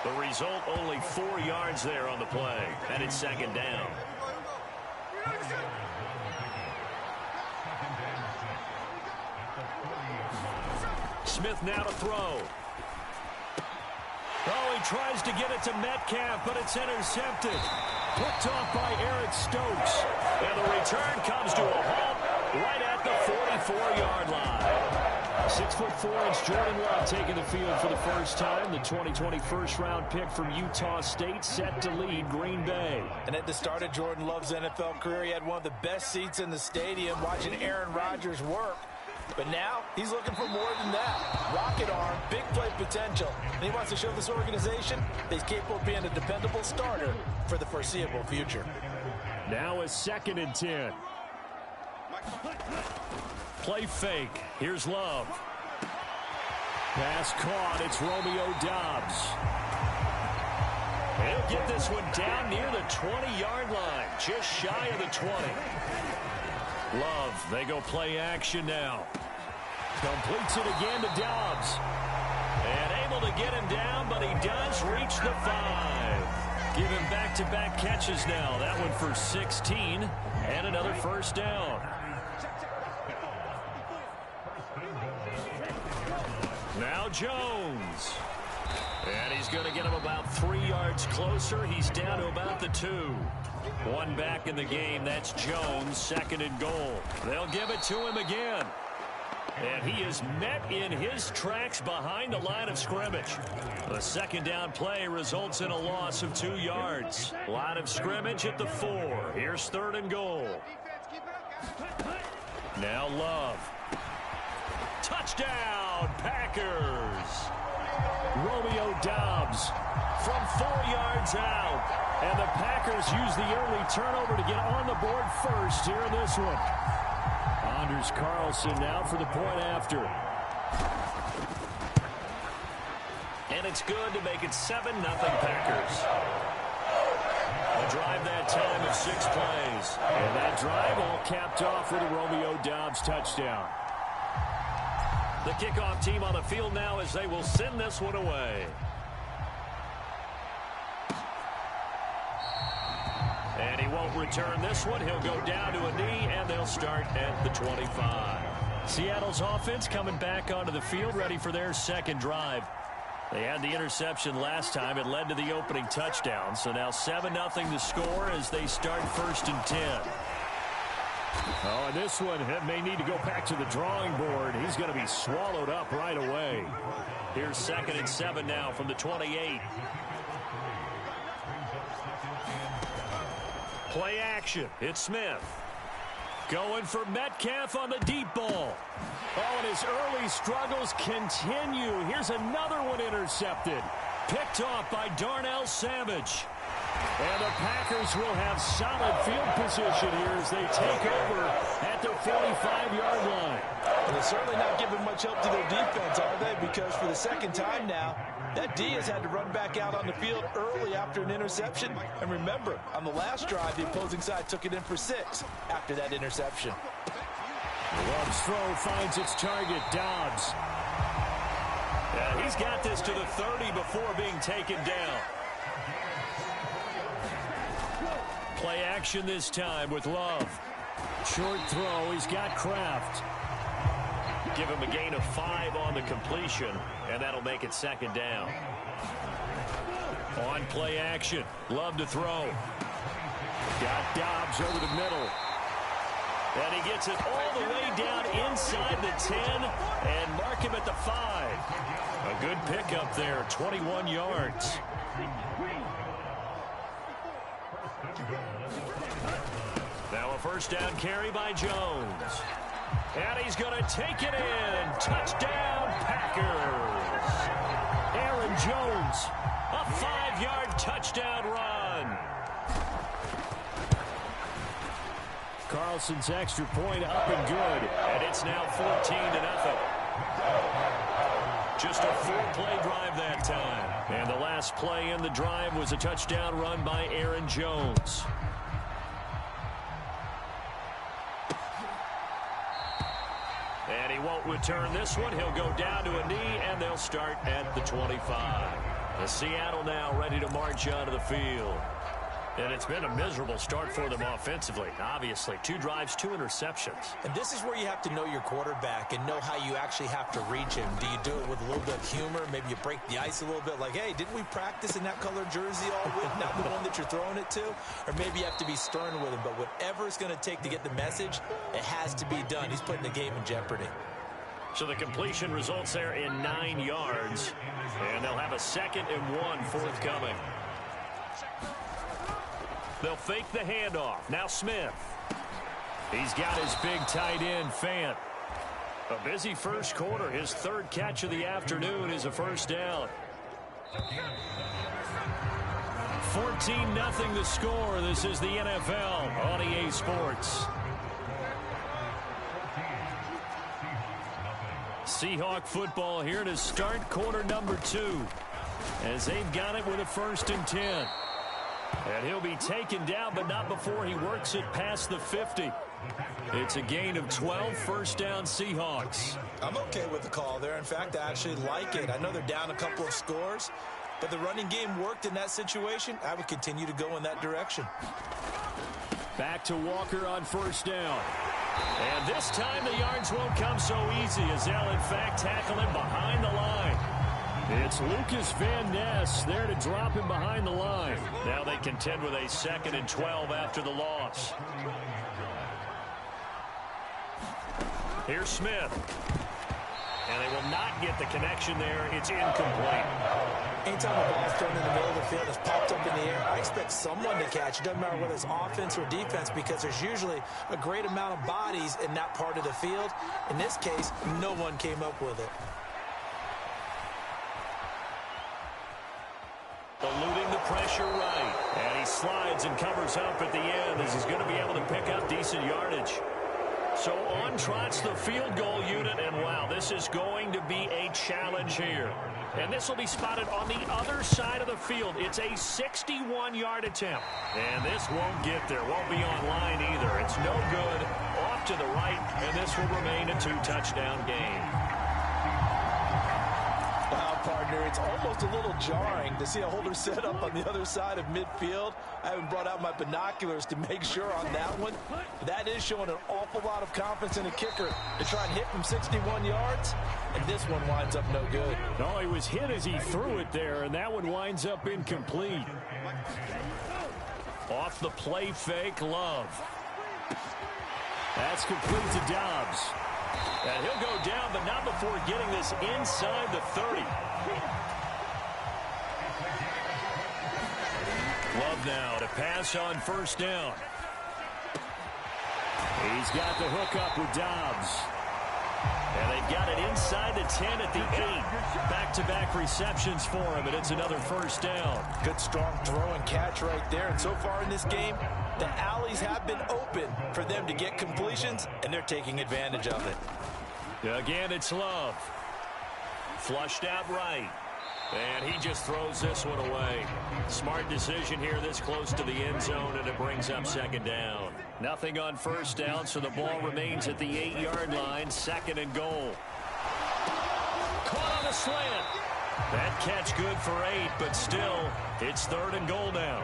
The result, only 4 yards there on the play, and it's 2nd down. Smith now to throw. Oh, he tries to get it to Metcalf, but it's intercepted. Picked off by Eric Stokes. And the return comes to a halt right at the 44-yard line. 6'4" Jordan Love taking the field for the first time. The 2020 first-round pick from Utah State set to lead Green Bay. And at the start of Jordan Love's NFL career, he had one of the best seats in the stadium watching Aaron Rodgers work. But now he's looking for more than that. Rocket arm, big play potential. And he wants to show this organization that he's capable of being a dependable starter for the foreseeable future. Now a 2nd and 10. Play fake. Here's Love. Pass caught. It's Romeo Doubs. He'll get this one down near the 20-yard line, just shy of the 20. Love, they go play action now. Completes it again to Doubs. And able to get him down, but he does reach the 5. Give him back-to-back catches now. That one for 16 and another first down. Now Jones. And he's going to get him about 3 yards closer. He's down to about the 2. One back in the game. That's Jones, 2nd and goal. They'll give it to him again. And he is met in his tracks behind the line of scrimmage. The 2nd down play results in a loss of 2 yards. Line of scrimmage at the 4. Here's 3rd and goal. Now Love. Touchdown, Packers. Romeo Doubs from 4 yards out. And the Packers use the early turnover to get on the board first here in this one. Anders Carlson now for the point after. And it's good to make it 7-0 Packers. A drive that time of 6 plays. And that drive all capped off with a Romeo Doubs touchdown. The kickoff team on the field now as they will send this one away. And he won't return this one. He'll go down to a knee, and they'll start at the 25. Seattle's offense coming back onto the field, ready for their 2nd drive. They had the interception last time. It led to the opening touchdown. So now 7-0 the score as they start 1st and 10. Oh, and this one may need to go back to the drawing board. He's going to be swallowed up right away. Here's 2nd and 7 now from the 28. Play action. It's Smith. Going for Metcalf on the deep ball. Oh, and his early struggles continue. Here's another one intercepted. Picked off by Darnell Savage. And the Packers will have solid field position here as they take over at their 45-yard line. And they're certainly not giving much help to their defense, are they? Because for the 2nd time now, that D has had to run back out on the field early after an interception. And remember, on the last drive, the opposing side took it in for 6 after that interception. Love's throw finds its target, Doubs. Yeah, he's got this to the 30 before being taken down. Play action this time with Love. Short throw. He's got Kraft. Give him a gain of 5 on the completion, and that'll make it 2nd down. On play action. Love to throw. Got Doubs over the middle. And he gets it all the way down inside the 10 and mark him at the 5. A good pickup there, 21 yards. Now a 1st down carry by Jones. And he's going to take it in. Touchdown, Packers. Aaron Jones. A 5-yard touchdown run. Carlson's extra point up and good. And it's now 14-0. Just a 4-play drive that time. And the last play in the drive was a touchdown run by Aaron Jones. And he won't return this one. He'll go down to a knee, and they'll start at the 25. The Seattle now ready to march onto the field. And it's been a miserable start for them offensively. Obviously, 2 drives, 2 interceptions. And this is where you have to know your quarterback and know how you actually have to reach him. Do you do it with a little bit of humor? Maybe you break the ice a little bit like, hey, didn't we practice in that color jersey all week? Not the one that you're throwing it to? Or maybe you have to be stern with him. But whatever it's going to take to get the message, it has to be done. He's putting the game in jeopardy. So the completion results there in 9 yards. And they'll have a 2nd and 1 forthcoming. They'll fake the handoff. Now Smith. He's got his big tight end, Fant. A busy first quarter. His third catch of the afternoon is a first down. 14-0 the score. This is the NFL on EA Sports. Seahawk football here to start quarter number 2 as they've got it with a 1st and 10. And he'll be taken down, but not before he works it past the 50. It's a gain of 12, first down Seahawks. I'm okay with the call there. In fact, I actually like it. I know they're down a couple of scores, but the running game worked in that situation. I would continue to go in that direction. Back to Walker on first down. And this time the yards won't come so easy as they'll in fact tackle him behind the line. It's Lucas Van Ness there to drop him behind the line. Now they contend with a 2nd and 12 after the loss. Here's Smith. And they will not get the connection there. It's incomplete. Anytime a ball's thrown in the middle of the field, it's popped up in the air, I expect someone to catch. It doesn't matter whether it's offense or defense because there's usually a great amount of bodies in that part of the field. In this case, no one came up with it. Eluding the pressure right. And he slides and covers up at the end as he's going to be able to pick up decent yardage. So on trots the field goal unit, and wow, this is going to be a challenge here. And this will be spotted on the other side of the field. It's a 61-yard attempt. And this won't get there, won't be on line either. It's no good, off to the right, and this will remain a 2-touchdown game. Wow, partner, it's almost a little jarring to see a holder set up on the other side of midfield. I haven't brought out my binoculars to make sure on that one. That is showing an awful lot of confidence in a kicker to try and hit from 61 yards, and this one winds up no good. No, he was hit as he threw it there, and that one winds up incomplete. Off the play fake, Love. That's complete to Dobbs. And he'll go down, but not before getting this inside the 30. Love now to pass on first down. He's got the hook up with Dobbs. And they've got it inside the 10 at the 8. Back-to-back receptions for him, and it's another first down. Good, strong throw and catch right there. And so far in this game, the alleys have been open for them to get completions, and they're taking advantage of it. Again, it's Love. Flushed out right. And he just throws this one away. Smart decision here this close to the end zone, and it brings up second down. Nothing on first down, so the ball remains at the 8-yard line, 2nd and goal. Caught on a slant. That catch good for 8, but still, it's 3rd and goal now.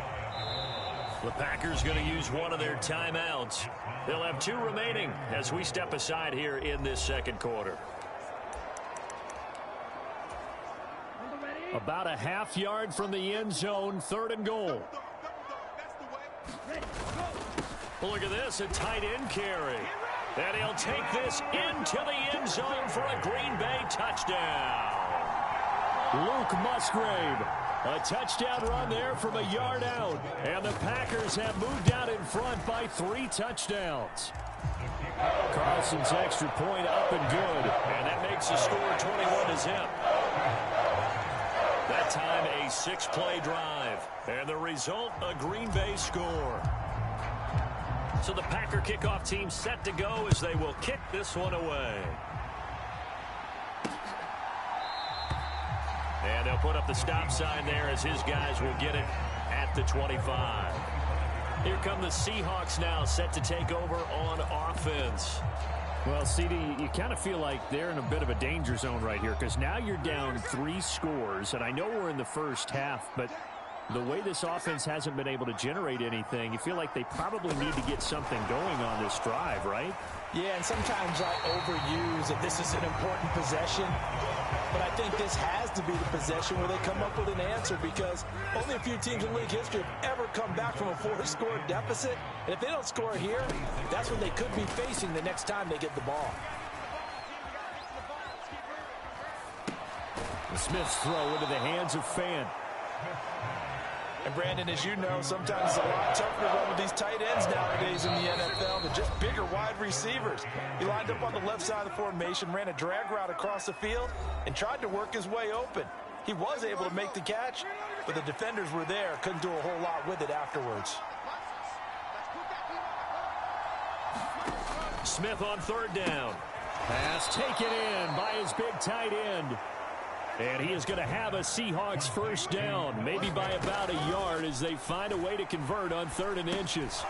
The Packers going to use one of their timeouts. They'll have 2 remaining as we step aside here in this second quarter. About a half yard from the end zone, 3rd and goal. Look at this, a tight end carry. And he'll take this into the end zone for a Green Bay touchdown. Luke Musgrave, a touchdown run there from a yard out. And the Packers have moved out in front by 3 touchdowns. Carlson's extra point up and good. And that makes the score 21-0. That time a 6-play drive. And the result, a Green Bay score. So the Packer kickoff team set to go as they will kick this one away. And they'll put up the stop sign there as his guys will get it at the 25. Here come the Seahawks now set to take over on offense. Well, CD, you kind of feel like they're in a bit of a danger zone right here because now you're down 3 scores, and I know we're in the first half, but the way this offense hasn't been able to generate anything, you feel like they probably need to get something going on this drive, right? Yeah, and sometimes I overuse that this is an important possession, but I think this has to be the possession where they come up with an answer because only a few teams in league history have ever come back from a 4-score deficit. And if they don't score here, that's what they could be facing the next time they get the ball. Smith's throw into the hands of Fan. And Brandon, as you know, sometimes it's a lot tougher to run with these tight ends nowadays in the NFL than just bigger wide receivers. He lined up on the left side of the formation, ran a drag route across the field, and tried to work his way open. He was able to make the catch, but the defenders were there, couldn't do a whole lot with it afterwards. Smith on third down. Pass taken in by his big tight end. And he is going to have a Seahawks first down, maybe by about a yard as they find a way to convert on 3rd and inches.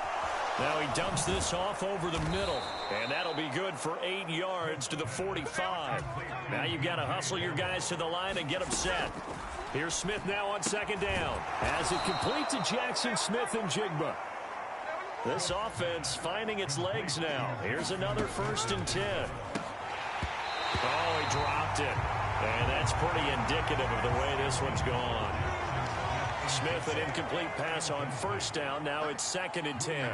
Now he dumps this off over the middle, and that'll be good for 8 yards to the 45. Now you've got to hustle your guys to the line and get them set. Here's Smith now on 2nd down. As it complete to Jackson Smith and Jigba. This offense finding its legs now. Here's another 1st and 10. Oh, he dropped it. And that's pretty indicative of the way this one's gone. Smith, an incomplete pass on 1st down. Now it's 2nd and 10.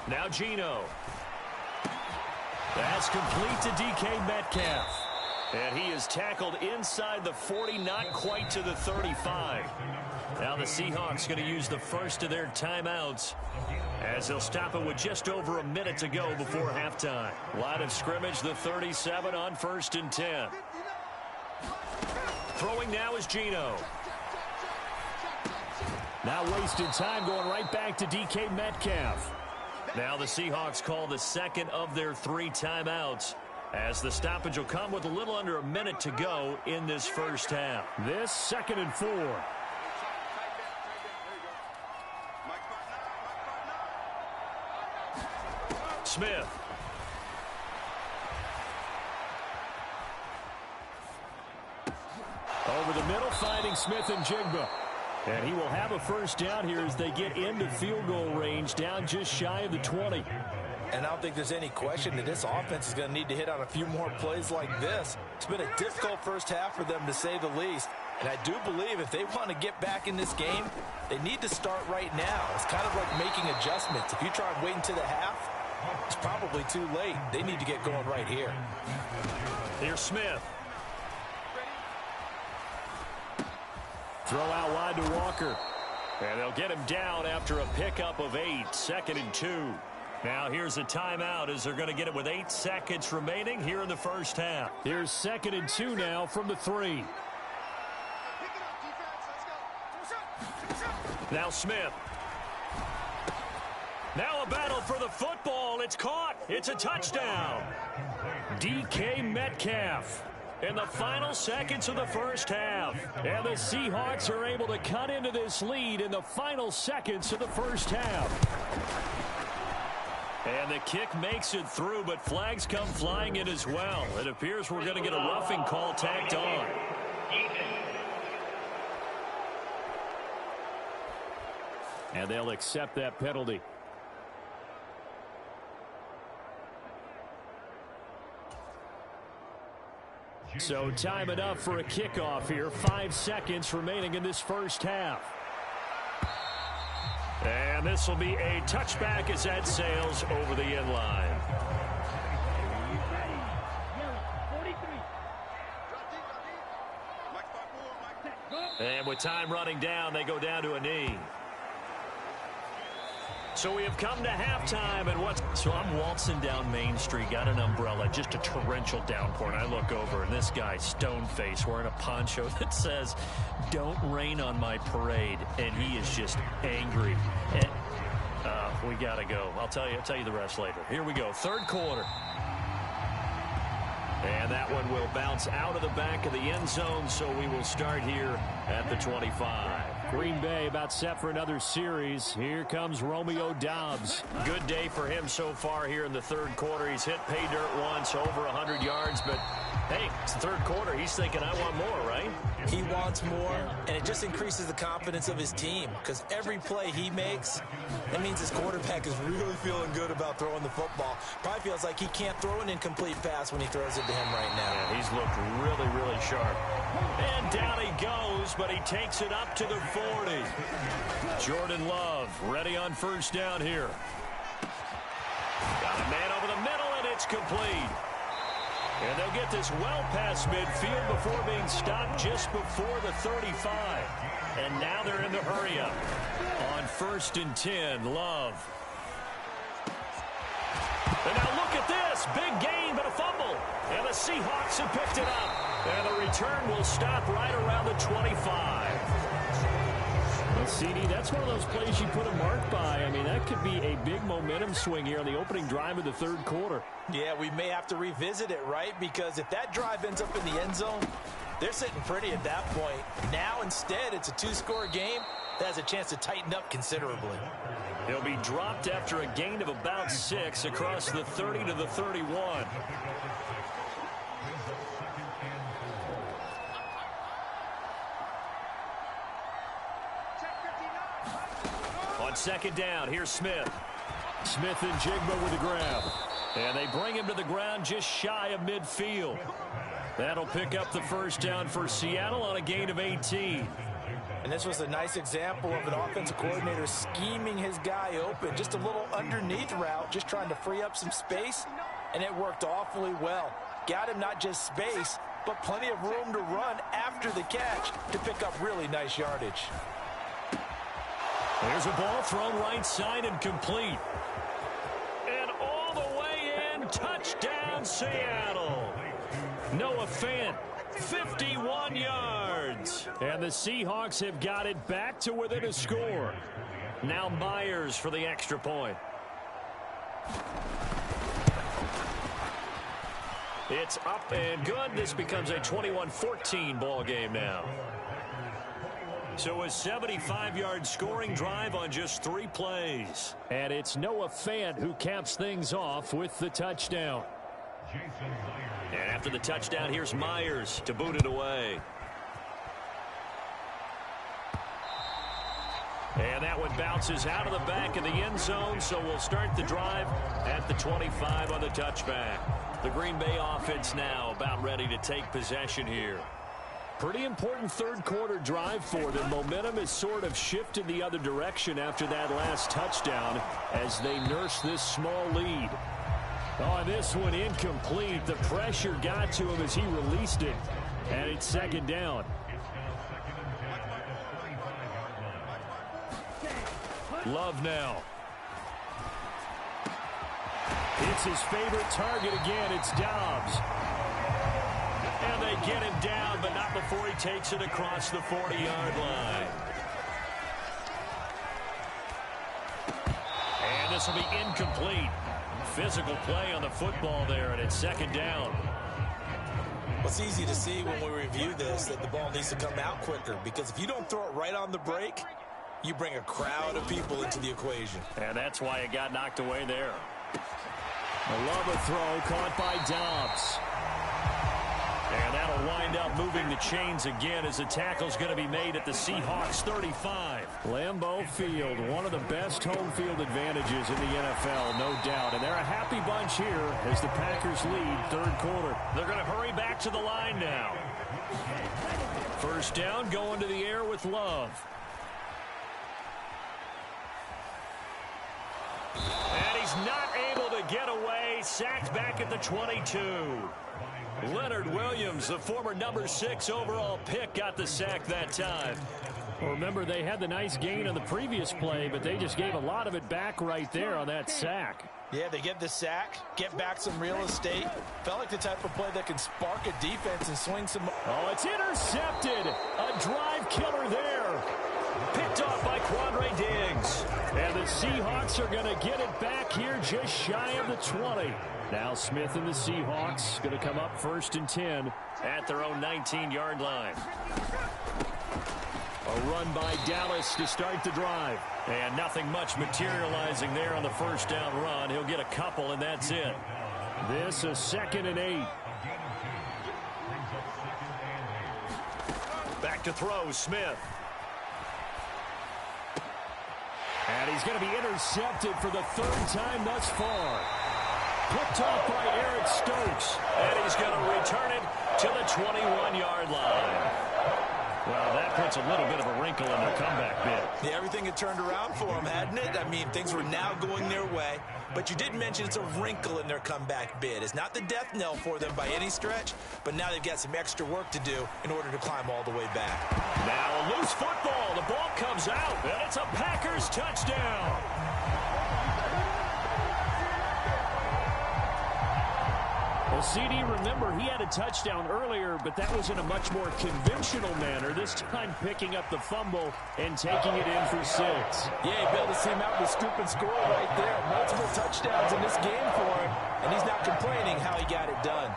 Now Geno. That's complete to DK Metcalf. And he is tackled inside the 40, not quite to the 35. Now the Seahawks going to use the first of their timeouts as they'll stop it with just over a minute to go before halftime. Line of scrimmage, the 37 on 1st and 10. Throwing now is Geno. Now wasted time going right back to DK Metcalf. Now the Seahawks call the second of their 3 timeouts as the stoppage will come with a little under a minute to go in this first half. This 2nd and 4. Smith. Over the middle, finding Smith and Jigba. And he will have a first down here as they get into field goal range, down just shy of the 20. And I don't think there's any question that this offense is going to need to hit on a few more plays like this. It's been a difficult first half for them, to say the least. And I do believe if they want to get back in this game, they need to start right now. It's kind of like making adjustments. If you try and wait until the half, it's probably too late. They need to get going right here. Here's Smith. Throw out wide to Walker. And they'll get him down after a pickup of 8. 2nd and 2. Now here's a timeout as they're going to get it with 8 seconds remaining here in the first half. Here's 2nd and 2 now from the 3. Now Smith. Now a battle for the football. It's caught. It's a touchdown. DK Metcalf in the final seconds of the first half. And the Seahawks are able to cut into this lead in the final seconds of the first half. And the kick makes it through, but flags come flying in as well. It appears we're going to get a roughing call tacked on. And they'll accept that penalty. So time enough for a kickoff here. 5 seconds remaining in this first half. And this will be a touchback as that sails over the end line. And with time running down, they go down to a knee. So we have come to halftime, and so I'm waltzing down Main Street, got an umbrella, just a torrential downpour, and I look over, and this guy, stone-faced, wearing a poncho that says, "Don't rain on my parade," and he is just angry. And, we got to go. I'll tell you the rest later. Here we go, 3rd quarter. And that one will bounce out of the back of the end zone, so we will start here at the 25. Green Bay about set for another series. Here comes Romeo Doubs. Good day for him so far here in the 3rd quarter. He's hit pay dirt once, over 100 yards, but hey, it's the 3rd quarter. He's thinking, I want more, right? He wants more, and it just increases the confidence of his team because every play he makes, that means his quarterback is really feeling good about throwing the football. Probably feels like he can't throw an incomplete pass when he throws it to him right now. Yeah, he's looked really, really sharp. And down he goes, but he takes it up to the 40. Jordan Love ready on first down here. Got a man over the middle, and it's complete. And they'll get this well past midfield before being stopped just before the 35. And now they're in the hurry-up. On 1st and 10, Love. And now look at this. Big gain, but a fumble. And the Seahawks have picked it up. And the return will stop right around the 25. Well, CD, that's one of those plays you put a mark by. I mean, that could be a big momentum swing here on the opening drive of the 3rd quarter. Yeah, we may have to revisit it, right? Because if that drive ends up in the end zone, they're sitting pretty at that point. Now, instead, it's a 2-score game that has a chance to tighten up considerably. He'll be dropped after a gain of about 6 across the 30 to the 31. On 2nd down, here's Smith. Smith and Jigba with the grab. And they bring him to the ground just shy of midfield. That'll pick up the 1st down for Seattle on a gain of 18. And this was a nice example of an offensive coordinator scheming his guy open. Just a little underneath route, just trying to free up some space, and it worked awfully well. Got him not just space, but plenty of room to run after the catch to pick up really nice yardage. There's a ball thrown right side and complete. And all the way in, touchdown Seattle. Noah Fant, 51 yards. And the Seahawks have got it back to within a score. Now Myers for the extra point. It's up and good. This becomes a 21-14 ball game now. So a 75-yard scoring drive on just 3 plays. And it's Noah Fant who caps things off with the touchdown. And after the touchdown, here's Myers to boot it away. And that one bounces out of the back of the end zone, so we'll start the drive at the 25 on the touchback. The Green Bay offense now about ready to take possession here. Pretty important 3rd quarter drive for them. Momentum has sort of shifted the other direction after that last touchdown as they nurse this small lead. Oh, this one incomplete. The pressure got to him as he released it. And it's 2nd down. Love now. It's his favorite target again. It's Dobbs. And they get him down, but not before he takes it across the 40-yard line. And this will be incomplete. Physical play on the football there, and it's 2nd down. Well, it's easy to see when we review this that the ball needs to come out quicker, because if you don't throw it right on the break, you bring a crowd of people into the equation. And that's why it got knocked away there. I love a throw caught by Dobbs. And that'll wind up moving the chains again as the tackle's going to be made at the Seahawks 35. Lambeau Field, one of the best home field advantages in the NFL, no doubt. And they're a happy bunch here as the Packers lead 3rd quarter. They're going to hurry back to the line now. 1st down, going to the air with Love. And he's not able to get away. Sacked back at the 22. Leonard Williams, the former number 6 overall pick, got the sack that time. Well, remember, they had the nice gain on the previous play, but they just gave a lot of it back right there on that sack. Yeah, they get the sack, get back some real estate. Felt like the type of play that can spark a defense and swing some. Oh, it's intercepted. A drive killer there. Picked off by Quandre Diggs. And the Seahawks are going to get it back here just shy of the 20. Now Smith and the Seahawks going to come up 1st and 10 at their own 19-yard line. A run by Dallas to start the drive. And nothing much materializing there on the 1st down run. He'll get a couple, and that's it. This a 2nd and 8. Back to throw, Smith. And he's going to be intercepted for the 3rd time thus far. Picked off by Eric Stokes. And he's going to return it to the 21-yard line. Well, that puts a little bit of a wrinkle in their comeback bid. Yeah, everything had turned around for them, hadn't it? I mean, things were now going their way. But you did mention it's a wrinkle in their comeback bid. It's not the death knell for them by any stretch, but now they've got some extra work to do in order to climb all the way back. Now a loose football. The ball comes out, and it's a Packers touchdown. Well, CD, remember, he had a touchdown earlier, but that was in a much more conventional manner, this time picking up the fumble and taking it in for 6. Yeah, he bailed his team out with scoop and score right there. Multiple touchdowns in this game for him, and he's not complaining how he got it done.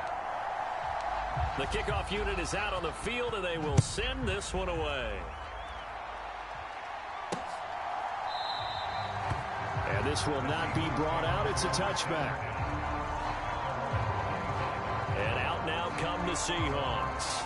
The kickoff unit is out on the field, and they will send this one away. And this will not be brought out. It's a touchback. And out now come the Seahawks.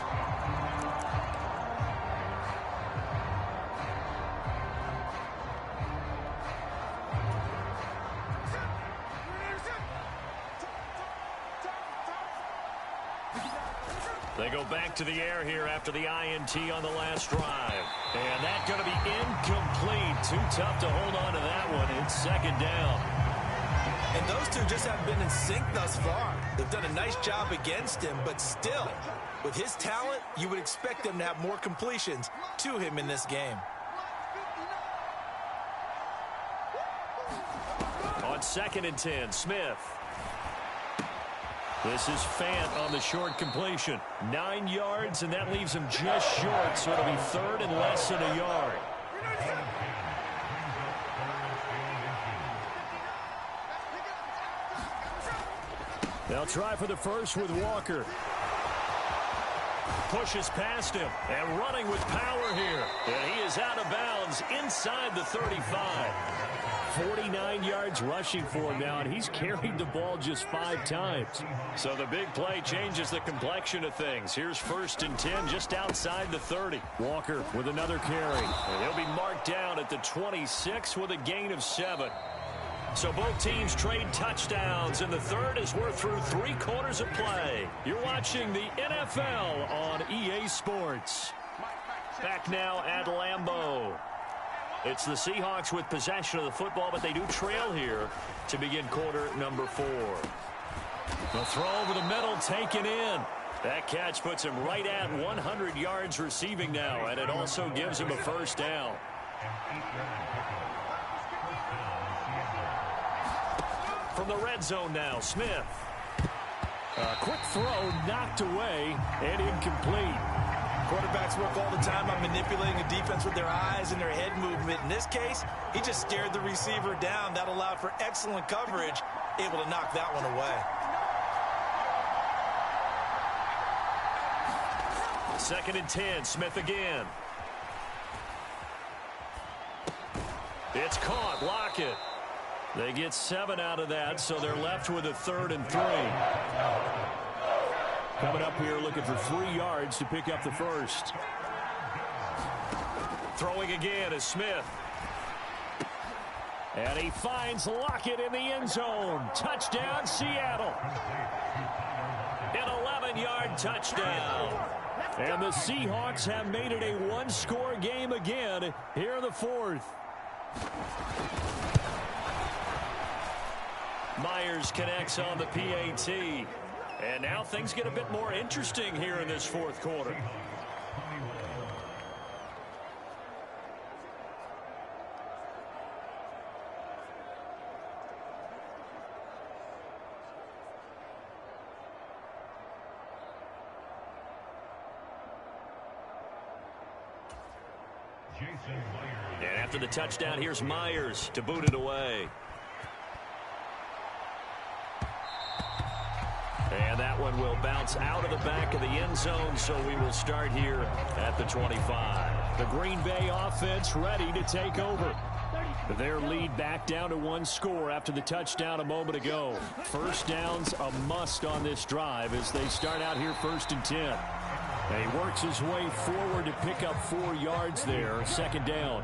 They go back to the air here after the INT on the last drive. And that's going to be incomplete. Too tough to hold on to that one. It's second down. And those two just haven't been in sync thus far. They've done a nice job against him, but still, with his talent, you would expect them to have more completions to him in this game. On 2nd and 10, Smith. This is Fant on the short completion. 9 yards, and that leaves him just short, so it'll be 3rd and less than a yard. They'll try for the first with Walker. Pushes past him and running with power here. And he is out of bounds inside the 35. 49 yards rushing for him now, and he's carried the ball just 5 times. So the big play changes the complexion of things. Here's 1st and 10 just outside the 30. Walker with another carry. And he'll be marked down at the 26 with a gain of 7. So both teams trade touchdowns, and the third as we're through 3 quarters of play. You're watching the NFL on EA Sports. Back now at Lambeau. It's the Seahawks with possession of the football, but they do trail here to begin quarter number 4. The throw over the middle taken in. That catch puts him right at 100 yards receiving now, and it also gives him a first down. From the red zone now, Smith. A quick throw knocked away and incomplete. Quarterbacks work all the time on manipulating a defense with their eyes and their head movement. In this case, he just stared the receiver down. That allowed for excellent coverage, able to knock that one away. 2nd and 10, Smith again. It's caught, Lockett. They get 7 out of that, so they're left with a 3rd and 3. Coming up here looking for 3 yards to pick up the first. Throwing again is Smith. And he finds Lockett in the end zone. Touchdown, Seattle. An 11-yard touchdown. And the Seahawks have made it a 1-score game again here in the 4th. Myers connects on the PAT. And now things get a bit more interesting here in this 4th quarter. And after the touchdown, here's Myers to boot it away. And that one will bounce out of the back of the end zone, so we will start here at the 25. The Green Bay offense ready to take over. Their lead back down to 1 score after the touchdown a moment ago. First down's a must on this drive as they start out here 1st and 10. And he works his way forward to pick up 4 yards there, 2nd down.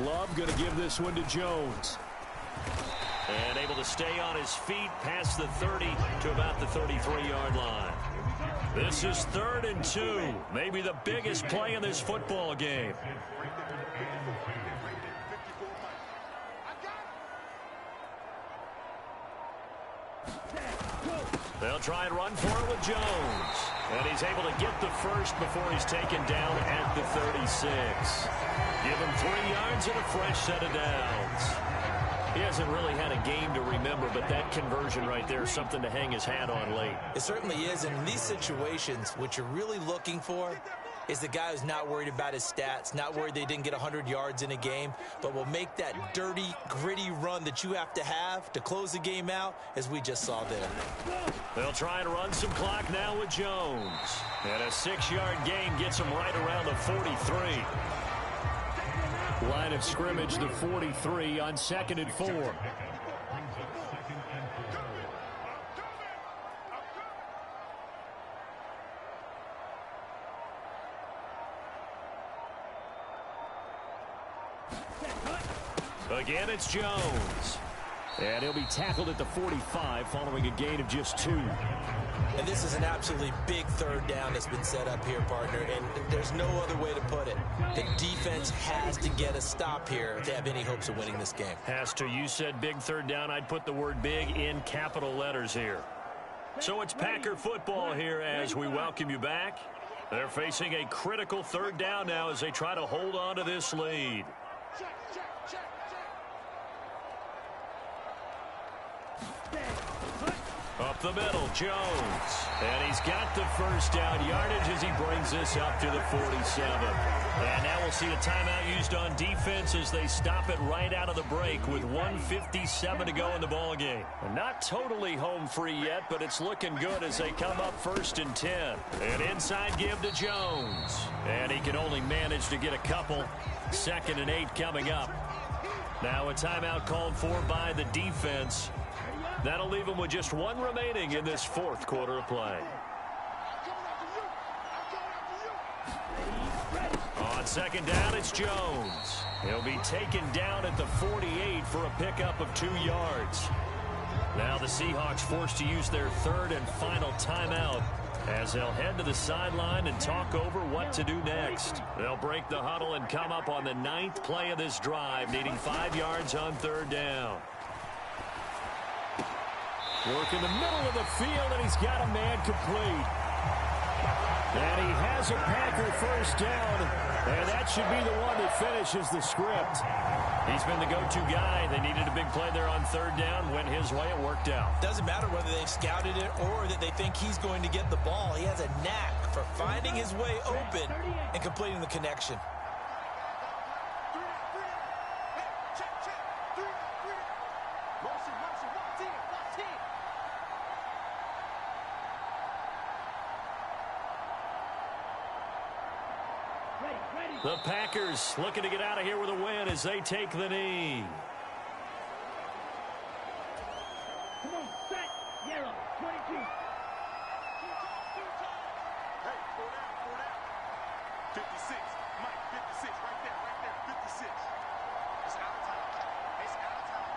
Love going to give this one to Jones. And able to stay on his feet past the 30 to about the 33-yard line. This is 3rd and 2. Maybe the biggest play in this football game. They'll try and run for it with Jones. And he's able to get the first before he's taken down at the 36. Give him 3 yards and a fresh set of downs. He hasn't really had a game to remember, but that conversion right there is something to hang his hat on late. It certainly is, and in these situations, what you're really looking for is the guy who's not worried about his stats, not worried they didn't get 100 yards in a game, but will make that dirty, gritty run that you have to close the game out, as we just saw there. They'll try and run some clock now with Jones. And a 6-yard gain gets him right around the 43. Line of scrimmage, the 43 on 2nd and 4. Again, it's Jones. And he'll be tackled at the 45 following a gain of just 2. And this is an absolutely big 3rd down that's been set up here, partner, and there's no other way to put it. The defense has to get a stop here to have any hopes of winning this game. Has to. You said big 3rd down. I'd put the word big in capital letters here. So it's Packer football here as we welcome you back. They're facing a critical 3rd down now as they try to hold on to this lead. Up the middle, Jones. And he's got the first down yardage as he brings this up to the 47. And now we'll see a timeout used on defense as they stop it right out of the break with 1:57 to go in the ballgame. Not totally home free yet, but it's looking good as they come up 1st and 10. An inside give to Jones. And he can only manage to get a couple. 2nd and 8 coming up. Now a timeout called for by the defense. That'll leave him with just 1 remaining in this 4th quarter of play. On 2nd down, it's Jones. He'll be taken down at the 48 for a pickup of 2 yards. Now the Seahawks forced to use their 3rd and final timeout as they'll head to the sideline and talk over what to do next. They'll break the huddle and come up on the 9th play of this drive, needing 5 yards on 3rd down. Work in the middle of the field, and he's got a man complete. And he has a Packer first down, and that should be the one that finishes the script. He's been the go-to guy. They needed a big play there on 3rd down. Went his way. It worked out. Doesn't matter whether they've scouted it or that they think he's going to get the ball. He has a knack for finding his way open and completing the connection. The Packers looking to get out of here with a win as they take the knee. Come on, set, Yarrow, 22. Hey, pull that. 56, Mike, 56, right there, 56. It's out of time. It's out of time.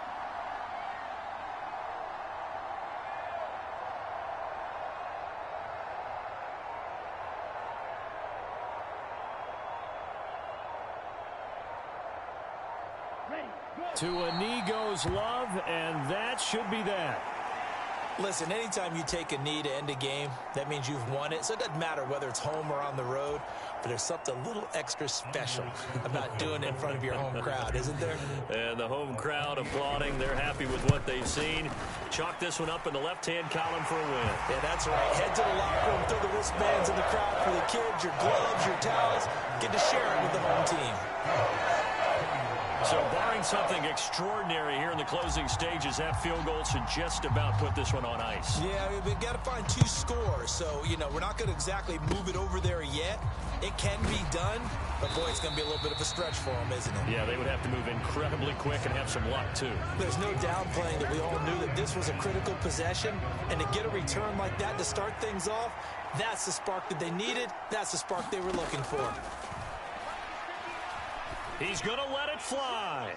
To a knee goes Love, and that should be that. Listen, anytime you take a knee to end a game, that means you've won it. So it doesn't matter whether it's home or on the road, but there's something a little extra special about doing it in front of your home crowd, isn't there? And the home crowd applauding. They're happy with what they've seen. Chalk this one up in the left-hand column for a win. Yeah, that's right. Head to the locker room, throw the wristbands in the crowd for the kids, your gloves, your towels. Get to share it with the home team. So barring something extraordinary here in the closing stages, that field goal should just about put this one on ice. Yeah, we've got to find 2 scores. So, you know, we're not going to exactly move it over there yet. It can be done, but, boy, it's going to be a little bit of a stretch for them, isn't it? Yeah, they would have to move incredibly quick and have some luck, too. There's no downplaying that we all knew that this was a critical possession, and to get a return like that to start things off, that's the spark that they needed. That's the spark they were looking for. He's going to let it fly.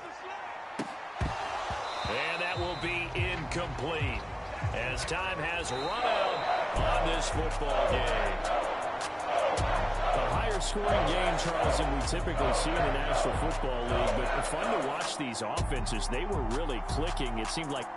And that will be incomplete as time has run out on this football game. A higher scoring game, Charles, than we typically see in the National Football League. But fun to watch these offenses. They were really clicking. It seemed like...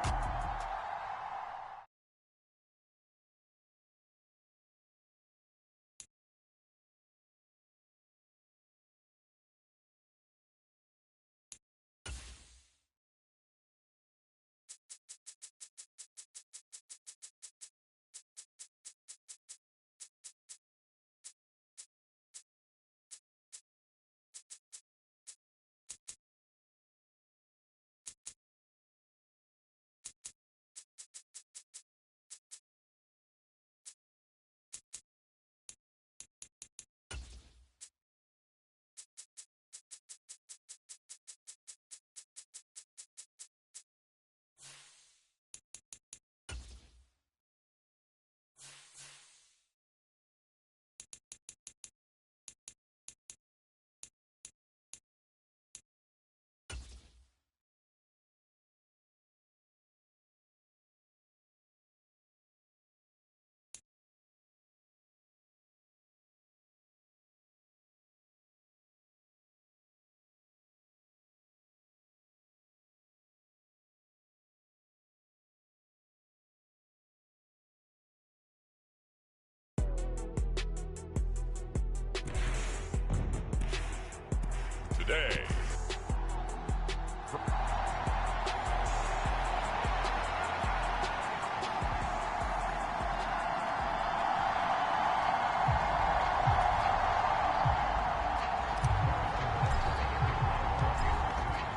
Today.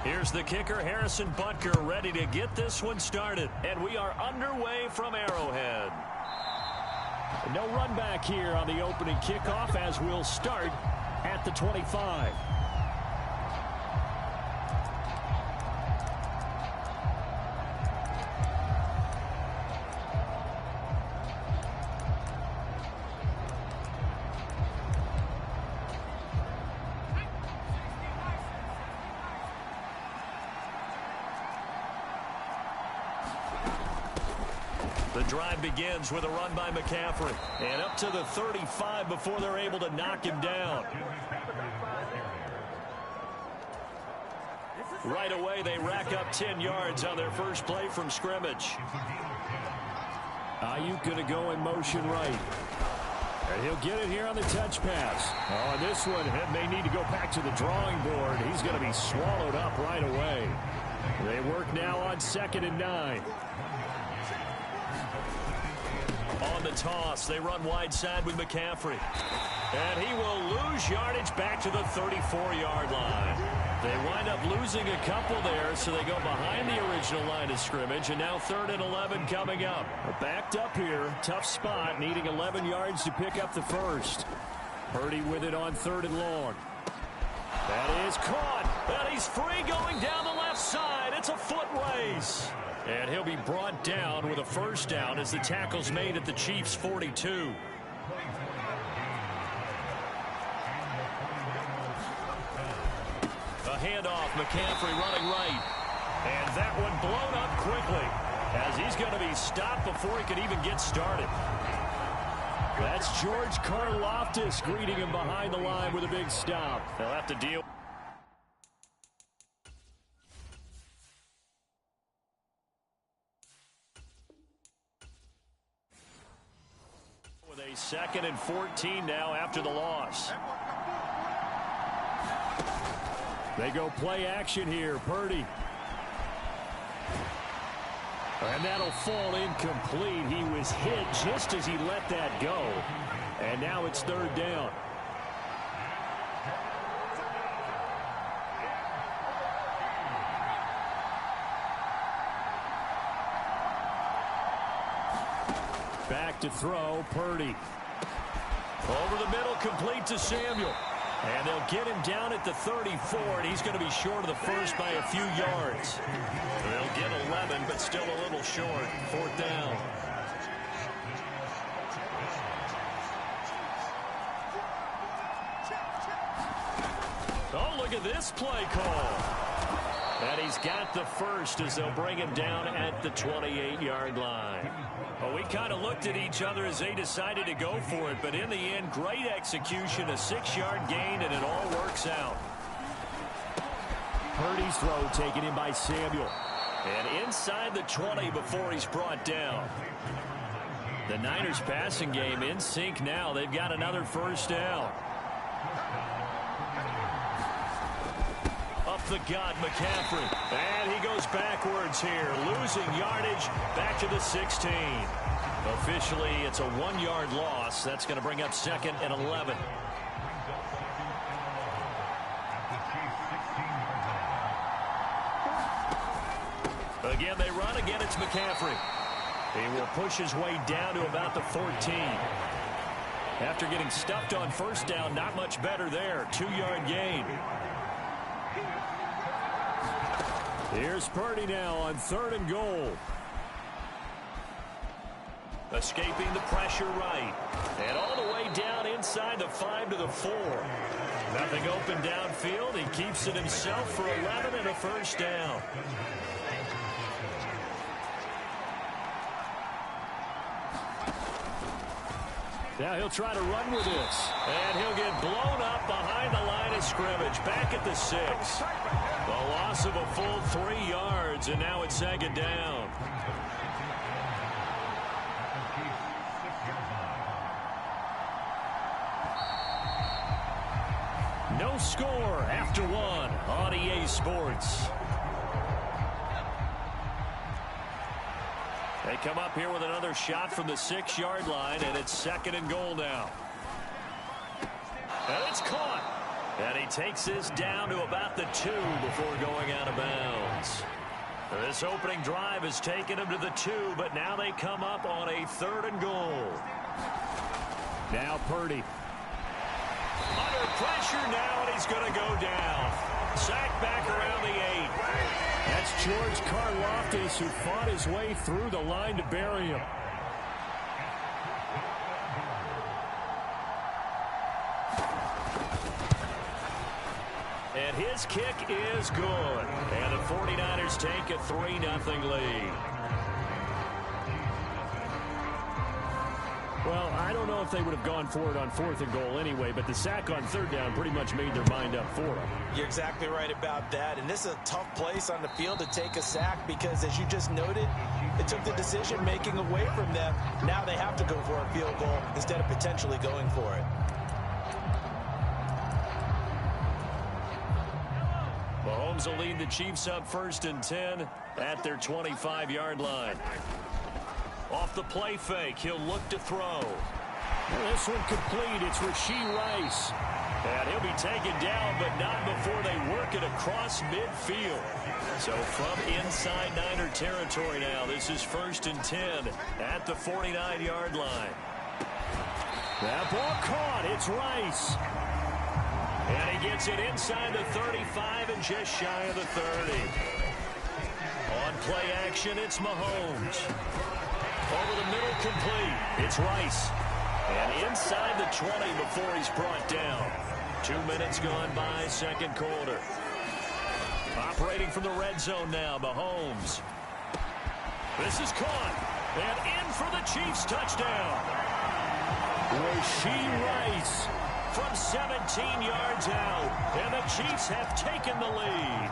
Here's the kicker, Harrison Butker, ready to get this one started. And we are underway from Arrowhead. No run back here on the opening kickoff as we'll start at the 25. The drive begins with a run by McCaffrey. And up to the 35 before they're able to knock him down. Right away, they rack up 10 yards on their first play from scrimmage. Ayuk going to go in motion right. And he'll get it here on the touch pass. Oh, and this one may need to go back to the drawing board. He's going to be swallowed up right away. They work now on 2nd and 9. On the toss, they run wide side with McCaffrey. And he will lose yardage back to the 34-yard line. They wind up losing a couple there, so they go behind the original line of scrimmage, and now 3rd and 11 coming up. Backed up here, tough spot, needing 11 yards to pick up the first. Purdy with it on 3rd and long. That is caught, and he's free going down the left side. It's a foot race. And he'll be brought down with a first down as the tackle's made at the Chiefs' 42. A handoff, McCaffrey running right. And that one blown up quickly as he's going to be stopped before he can even get started. That's George Karlaftis greeting him behind the line with a big stop. They'll have to deal with a 2nd and 14 now after the loss. They go play action here. Purdy. And that'll fall incomplete. He was hit just as he let that go. And now it's 3rd down. Back to throw, Purdy. Over the middle, complete to Samuel. And they'll get him down at the 34, and he's going to be short of the first by a few yards. They'll get 11, but still a little short. 4th down. Oh, look at with this play call. And he's got the first as they'll bring him down at the 28-yard line. Well, we kind of looked at each other as they decided to go for it, but in the end, great execution, a 6-yard gain, and it all works out. Purdy's throw taken in by Samuel. And inside the 20 before he's brought down. The Niners passing game in sync now. They've got another first down. Up the gut, McCaffrey. And he goes backwards here, losing yardage back to the 16. Officially, it's a 1-yard loss. That's going to bring up 2nd and 11. Again, they run. Again, it's McCaffrey. He will push his way down to about the 14. After getting stuffed on first down, not much better there. 2-yard gain. Here's Purdy now on 3rd and goal. Escaping the pressure right. And all the way down inside the 5 to the 4. Nothing open downfield. He keeps it himself for 11 and a first down. Now he'll try to run with this. And he'll get blown up behind the line of scrimmage. Back at the 6. The loss of a full 3 yards, and now it's 2nd down. No score after 1 on EA Sports. They come up here with another shot from the 6-yard line, and it's 2nd and goal now. And it's caught. And he takes this down to about the 2 before going out of bounds. This opening drive has taken him to the 2, but now they come up on a 3rd and goal. Now Purdy. Under pressure now, and he's going to go down. Sacked back around the 8. That's George Karlaftis, who fought his way through the line to bury him. And his kick is good. And the 49ers take a 3-0 lead. Well, I don't know if they would have gone for it on 4th and goal anyway, but the sack on 3rd down pretty much made their mind up for them. You're exactly right about that. And this is a tough place on the field to take a sack because, as you just noted, it took the decision-making away from them. Now they have to go for a field goal instead of potentially going for it. Mahomes will lead the Chiefs up 1st and 10 at their 25-yard line. Off the play fake, he'll look to throw. Well, this one complete. It's Rashee Rice. And he'll be taken down, but not before they work it across midfield. So from inside Niner territory now, this is 1st and 10 at the 49-yard line. That ball caught. It's Rice. And he gets it inside the 35 and just shy of the 30. On play action, it's Mahomes. Over the middle, complete. It's Rice. And inside the 20 before he's brought down. 2 minutes gone by, 2nd quarter. Operating from the red zone now, Mahomes. This is caught. And in for the Chiefs touchdown. Rashee Rice. From 17 yards out. And the Chiefs have taken the lead.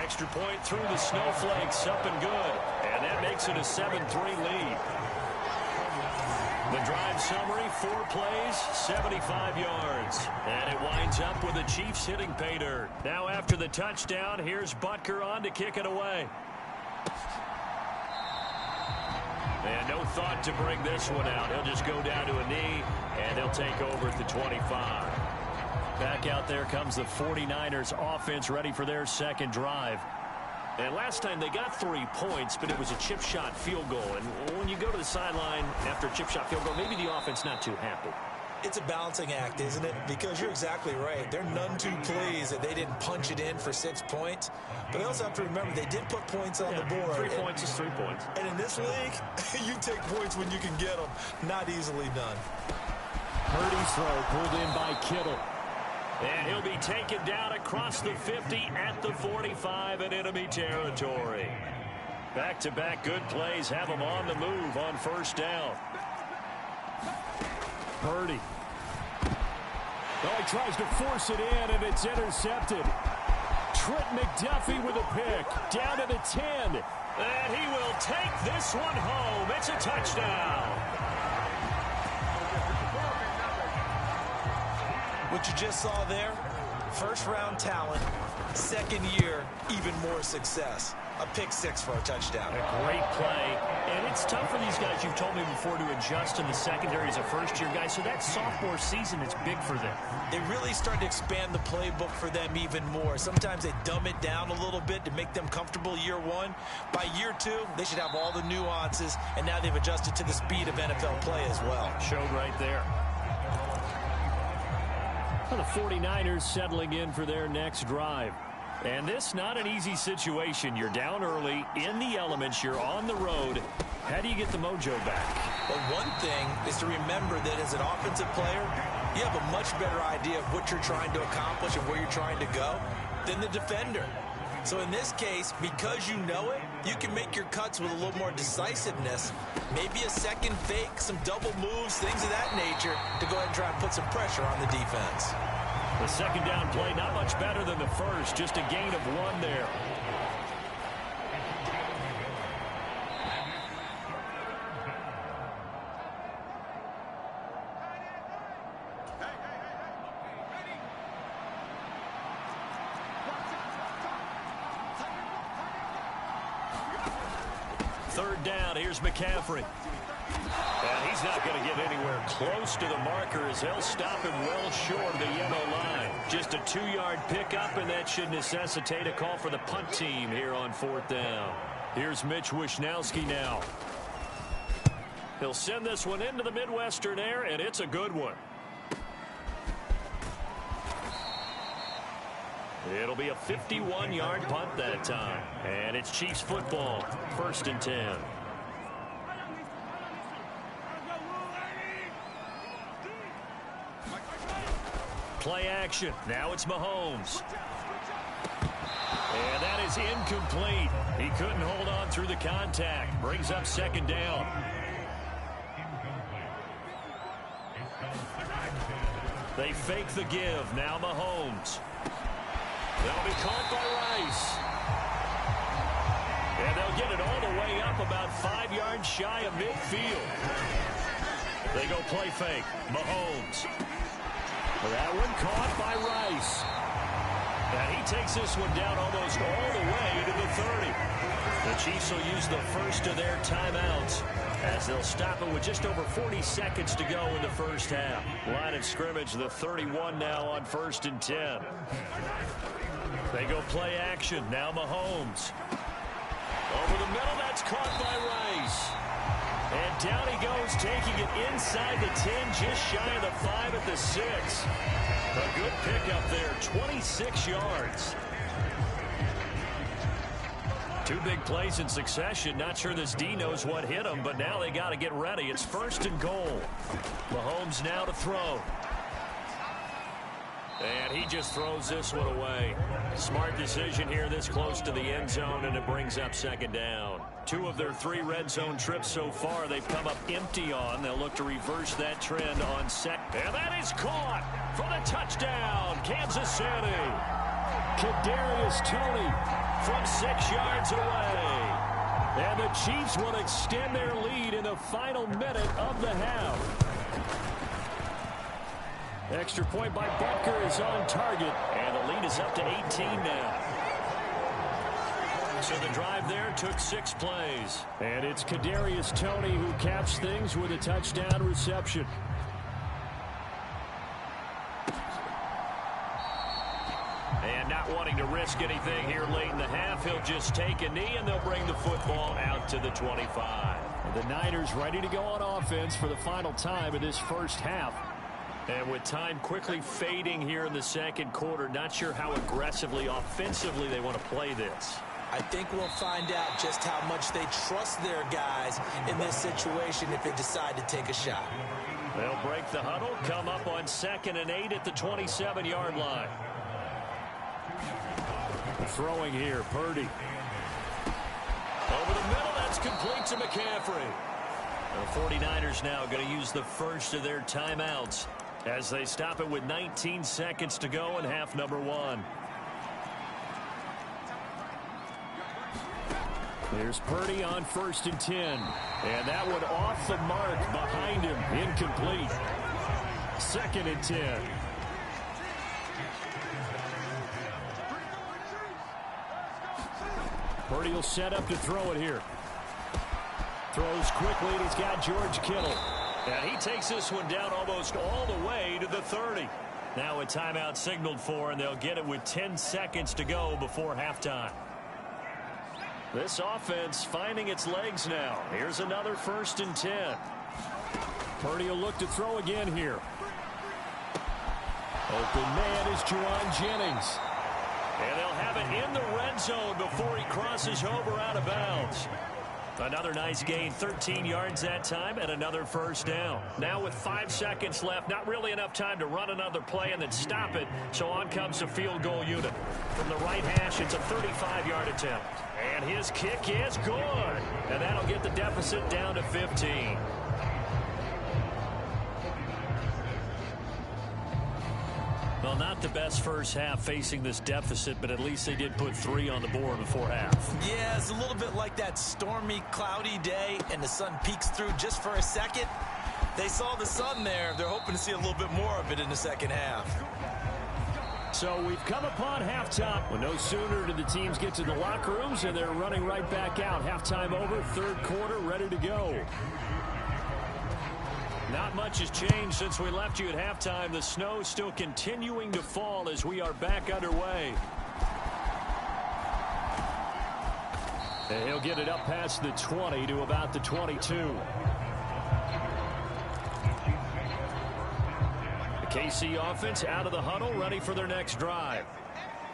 Extra point through the snowflakes, up and good. And that makes it a 7-3 lead. The drive summary, 4 plays, 75 yards. And it winds up with the Chiefs hitting pay dirt. Now after the touchdown, here's Butker on to kick it away. And no thought to bring this one out. He'll just go down to a knee, and they'll take over at the 25. Back out there comes the 49ers offense ready for their 2nd drive. And last time they got 3 points, but it was a chip shot field goal. And when you go to the sideline after a chip shot field goal, maybe the offense not too happy. It's a balancing act, isn't it? Because you're exactly right. They're none too pleased that they didn't punch it in for 6 points. But they also have to remember they did put points on the board. 3 points is 3 points. And in this league, you take points when you can get them. Not easily done. Purdy's throw pulled in by Kittle. And he'll be taken down across the 50 at the 45 in enemy territory. Back-to-back good plays have him on the move on first down. Purdy. Oh, he tries to force it in, and it's intercepted. Trent McDuffie with a pick. Down to the 10. And he will take this one home. It's a touchdown. What you just saw there, first-round talent, second year, even more success. A pick six for a touchdown. A great play. And it's tough for these guys, you've told me before, to adjust in the secondary as a first-year guy. So that sophomore season is big for them. They really start to expand the playbook for them even more. Sometimes they dumb it down a little bit to make them comfortable year one. By year two, they should have all the nuances, and now they've adjusted to the speed of NFL play as well. Showed right there. Well, the 49ers settling in for their next drive. And this not an easy situation. You're down early, in the elements, you're on the road. How do you get the mojo back? Well, one thing is to remember that as an offensive player, you have a much better idea of what you're trying to accomplish and where you're trying to go than the defender. So in this case, because you know it, you can make your cuts with a little more decisiveness. Maybe a second fake, some double moves, things of that nature to go ahead and try and put some pressure on the defense. The second down play not much better than the first, just a gain of 1 there. Third down, here's McCaffrey. And he's not going to get anywhere close to the marker as they'll stop him well short of the yellow line. Just a 2-yard pickup, and that should necessitate a call for the punt team here on 4th down. Here's Mitch Wishnowsky now. He'll send this one into the Midwestern air, and it's a good one. It'll be a 51-yard punt that time. And it's Chiefs football, 1st and 10. Play action. Now it's Mahomes. And that is incomplete. He couldn't hold on through the contact. Brings up 2nd down. They fake the give. Now Mahomes. They'll be caught by Rice. And they'll get it all the way up about 5 yards shy of midfield. They go play fake. Mahomes. That one caught by Rice. And he takes this one down almost all the way to the 30. The Chiefs will use the first of their timeouts as they'll stop it with just over 40 seconds to go in the first half. Line of scrimmage, the 31 now on 1st and 10. They go play action. Now Mahomes. Over the middle, that's caught by Rice. And down he goes, taking it inside the 10, just shy of the 5 at the 6. A good pickup there, 26 yards. 2 big plays in succession. Not sure this D knows what hit him, but now they got to get ready. It's 1st and goal. Mahomes now to throw. And he just throws this one away. Smart decision here this close to the end zone, and it brings up 2nd down. 2 of their 3 red zone trips so far they've come up empty on. They'll look to reverse that trend on second. And that is caught for the touchdown, Kansas City. Kadarius Toney from 6 yards away. And the Chiefs will extend their lead in the final minute of the half. Extra point by Butker is on target, and the lead is up to 18 now. So the drive there took 6 plays. And it's Kadarius Toney who caps things with a touchdown reception. And not wanting to risk anything here late in the half, he'll just take a knee, and they'll bring the football out to the 25. And the Niners ready to go on offense for the final time of this first half. And with time quickly fading here in the second quarter, not sure how aggressively, offensively they want to play this. I think we'll find out just how much they trust their guys in this situation if they decide to take a shot. They'll break the huddle, come up on 2nd and 8 at the 27-yard line. Throwing here, Purdy. Over the middle, that's complete to McCaffrey. The 49ers now going to use the first of their timeouts as they stop it with 19 seconds to go in half number 1. There's Purdy on 1st and 10. And that one off the mark behind him. Incomplete. 2nd and 10. Purdy will set up to throw it here. Throws quickly, and he's got George Kittle. And he takes this one down almost all the way to the 30. Now a timeout signaled for, and they'll get it with 10 seconds to go before halftime. This offense finding its legs now. Here's another 1st and 10. Purdy will look to throw again here. Open man is Juwan Jennings. And they'll have it in the red zone before he crosses over out of bounds. Another nice gain, 13 yards that time, and another 1st down. Now with 5 seconds left, not really enough time to run another play and then stop it. So on comes the field goal unit. From the right hash, it's a 35-yard attempt. And his kick is good. And that'll get the deficit down to 15. Well, not the best first half facing this deficit, but at least they did put 3 on the board before half. Yeah, it's a little bit like that stormy, cloudy day, and the sun peeks through just for a second. They saw the sun there. They're hoping to see a little bit more of it in the second half. So we've come upon halftime. Well, no sooner do the teams get to the locker rooms, and they're running right back out. Halftime over, 3rd quarter, ready to go. Not much has changed since we left you at halftime. The snow still continuing to fall as we are back underway. And he'll get it up past the 20 to about the 22. The KC offense out of the huddle, ready for their next drive.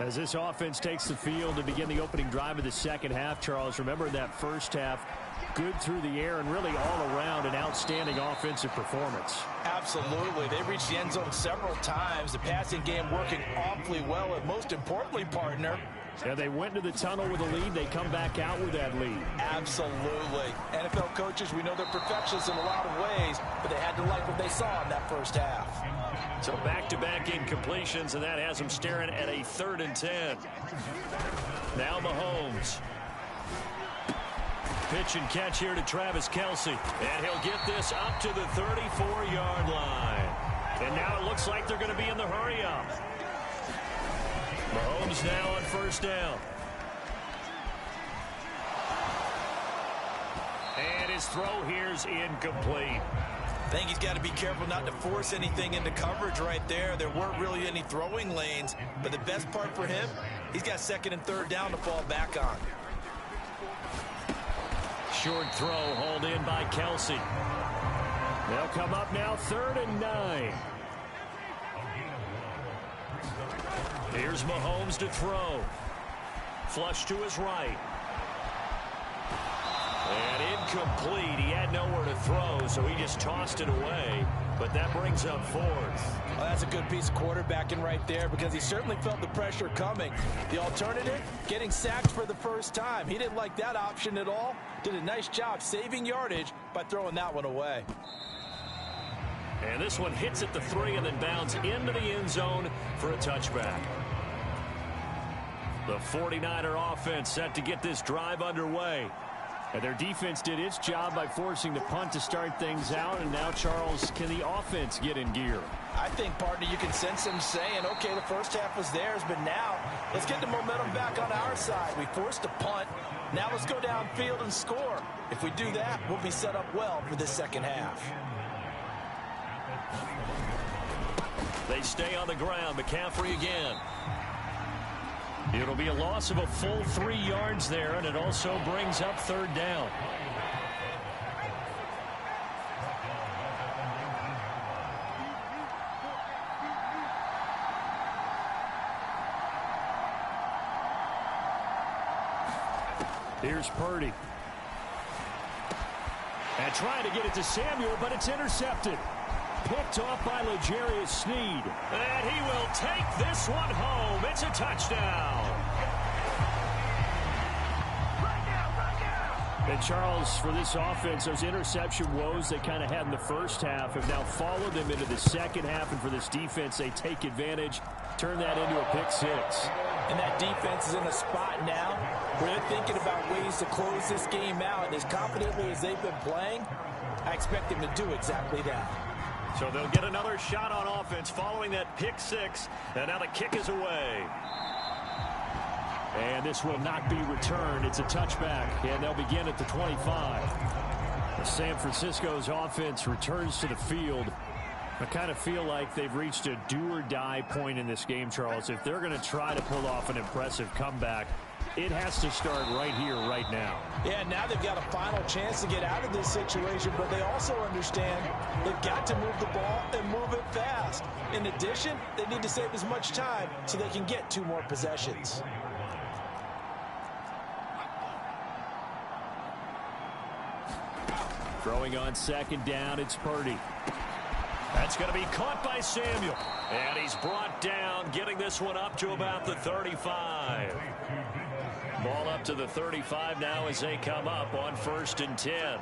As this offense takes the field to begin the opening drive of the second half, Charles, remember that first half, good through the air and really all around an outstanding offensive performance. Absolutely. They reached the end zone several times. The passing game working awfully well, and most importantly, partner, yeah, they went to the tunnel with a lead. They come back out with that lead. Absolutely. NFL coaches, we know they're perfectionists in a lot of ways, but they had to like what they saw in that first half. So back-to-back incompletions, and that has them staring at a 3rd and 10. Now Mahomes. Pitch and catch here to Travis Kelce. And he'll get this up to the 34-yard line. And now it looks like they're going to be in the hurry-up. Mahomes now on 1st down. And his throw here's incomplete. I think he's got to be careful not to force anything into coverage right there. There weren't really any throwing lanes. But the best part for him, he's got 2nd and 3rd down to fall back on. Short throw hauled in by Kelce. They'll come up now 3rd and 9. Here's Mahomes to throw. Flush to his right. And incomplete. He had nowhere to throw, so he just tossed it away. But that brings up 4th. Well, that's a good piece of quarterbacking right there because he certainly felt the pressure coming. The alternative, getting sacked for the first time. He didn't like that option at all. Did a nice job saving yardage by throwing that one away. And this one hits at the 3 and then bounds into the end zone for a touchback. The 49er offense set to get this drive underway. And their defense did its job by forcing the punt to start things out. And now, Charles, can the offense get in gear? I think, partner, you can sense them saying, okay, the first half was theirs, but now let's get the momentum back on our side. We forced a punt. Now let's go downfield and score. If we do that, we'll be set up well for this second half. They stay on the ground. McCaffrey again. It'll be a loss of a full 3 yards there, and it also brings up 3rd down. Here's Purdy. And trying to get it to Samuel, but it's intercepted. Picked off by L'Jarius Sneed. And he will take this one home. It's a touchdown. And Charles, for this offense, those interception woes they kind of had in the first half have now followed them into the second half. And for this defense, they take advantage, turn that into a pick six. And that defense is in a spot now where they're thinking about ways to close this game out. And as confidently as they've been playing, I expect them to do exactly that. So they'll get another shot on offense following that pick six. And now the kick is away. And this will not be returned. It's a touchback, and they'll begin at the 25. San Francisco's offense returns to the field. I kind of feel like they've reached a do-or-die point in this game, Charles. If they're going to try to pull off an impressive comeback, it has to start right here, right now. Yeah, now they've got a final chance to get out of this situation, but they also understand they've got to move the ball and move it fast. In addition, they need to save as much time so they can get 2 more possessions. Throwing on second down, it's Purdy. That's going to be caught by Samuel. And he's brought down, getting this one up to about the 35. Ball up to the 35 now as they come up on 1st and 10.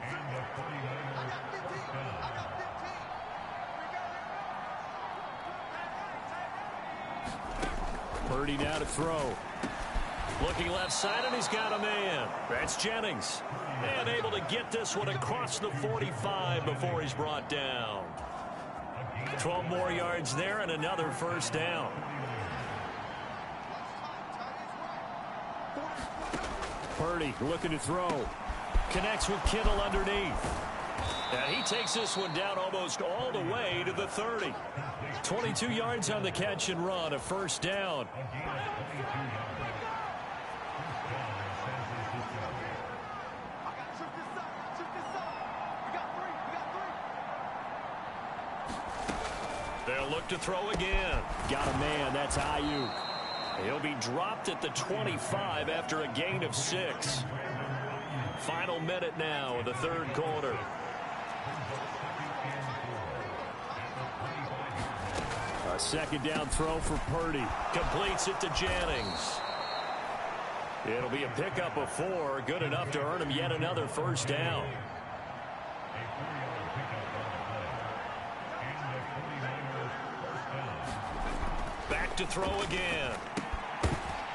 Purdy now to throw. Looking left side, and he's got a man. That's Jennings. And able to get this one across the 45 before he's brought down. 12 more yards there and another 1st down. Purdy looking to throw. Connects with Kittle underneath. And he takes this one down almost all the way to the 30. 22 yards on the catch and run, a 1st down. They'll look to throw again. Got a man. That's Ayuk. He'll be dropped at the 25 after a gain of 6. Final minute now of the 3rd quarter. A 2nd down throw for Purdy. Completes it to Jennings. It'll be a pickup of 4. Good enough to earn him yet another 1st down. Back to throw again.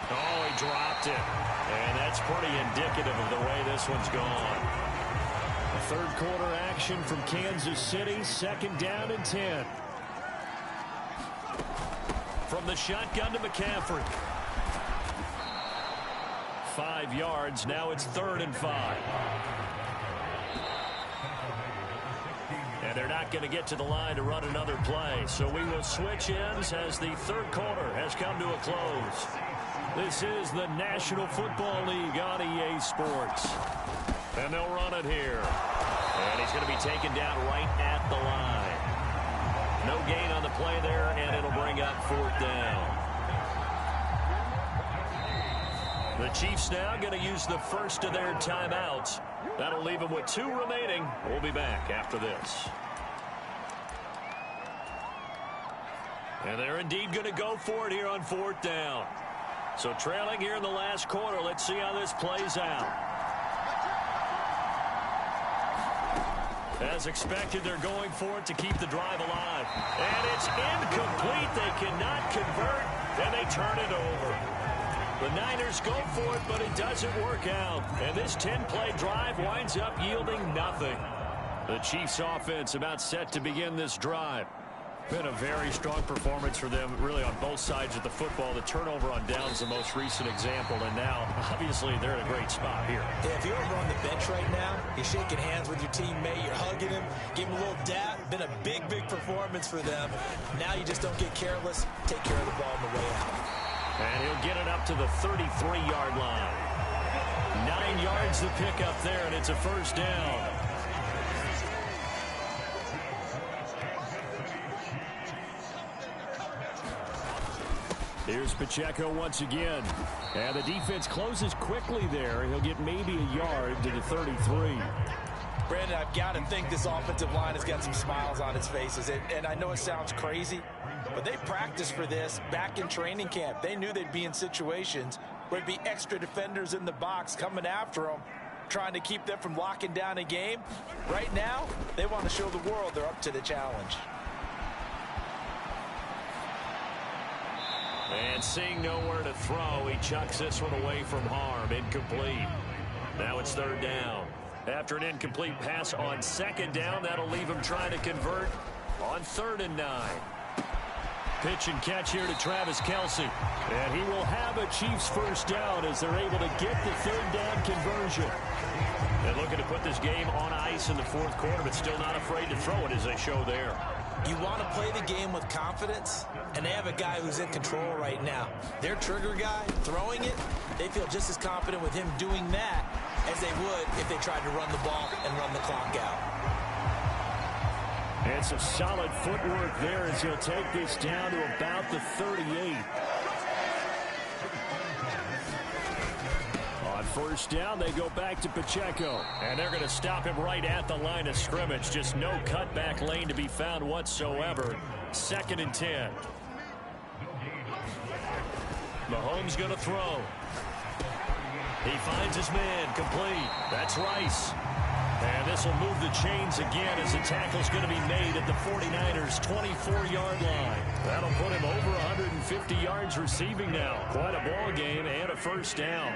Oh, he dropped it. And that's pretty indicative of the way this one's gone. 3rd quarter action from Kansas City. 2nd down and 10. From the shotgun to McCaffrey. 5 yards. Now it's 3rd and 5. And they're not going to get to the line to run another play. So we will switch ends as the 3rd quarter has come to a close. This is the National Football League on EA Sports. And they'll run it here. And he's going to be taken down right at the line. No gain on the play there, and it'll bring up 4th down. The Chiefs now going to use the first of their timeouts. That'll leave them with 2 remaining. We'll be back after this. And they're indeed going to go for it here on 4th down. So trailing here in the last quarter. Let's see how this plays out. As expected, they're going for it to keep the drive alive. And it's incomplete. They cannot convert, and they turn it over. The Niners go for it, but it doesn't work out. And this 10-play drive winds up yielding nothing. The Chiefs offense about set to begin this drive. Been a very strong performance for them, really, on both sides of the football. The turnover on downs the most recent example, and now, obviously, they're in a great spot here. Yeah, if you're over on the bench right now, you're shaking hands with your teammate, you're hugging him, give him a little dap. Been a big, big performance for them. Now you just don't get careless. Take care of the ball on the way out. And he'll get it up to the 33-yard line. 9 yards to pick up there, and it's a 1st down. Here's Pacheco once again. And the defense closes quickly there. He'll get maybe a yard to the 33. Brandon, I've got to think this offensive line has got some smiles on its faces. And I know it sounds crazy, but they practiced for this back in training camp. They knew they'd be in situations where there'd be extra defenders in the box coming after them, trying to keep them from locking down a game. Right now, they want to show the world they're up to the challenge. And seeing nowhere to throw, he chucks this one away from harm. Incomplete. Now it's third down. After an incomplete pass on second down, that'll leave him trying to convert on 3rd and 9. Pitch and catch here to Travis Kelce. And he will have a Chiefs first down as they're able to get the 3rd down conversion. They're looking to put this game on ice in the 4th quarter, but still not afraid to throw it as they show there. You want to play the game with confidence, and they have a guy who's in control right now. Their trigger guy, throwing it, they feel just as confident with him doing that as they would if they tried to run the ball and run the clock out. And some solid footwork there as he'll take this down to about the 38. On first down, they go back to Pacheco. And they're going to stop him right at the line of scrimmage. Just no cutback lane to be found whatsoever. 2nd and 10. Mahomes going to throw. He finds his man, complete. That's Rice. And this will move the chains again as the tackle's going to be made at the 49ers' 24-yard line. That'll put him over 150 yards receiving now. Quite a ball game and a first down.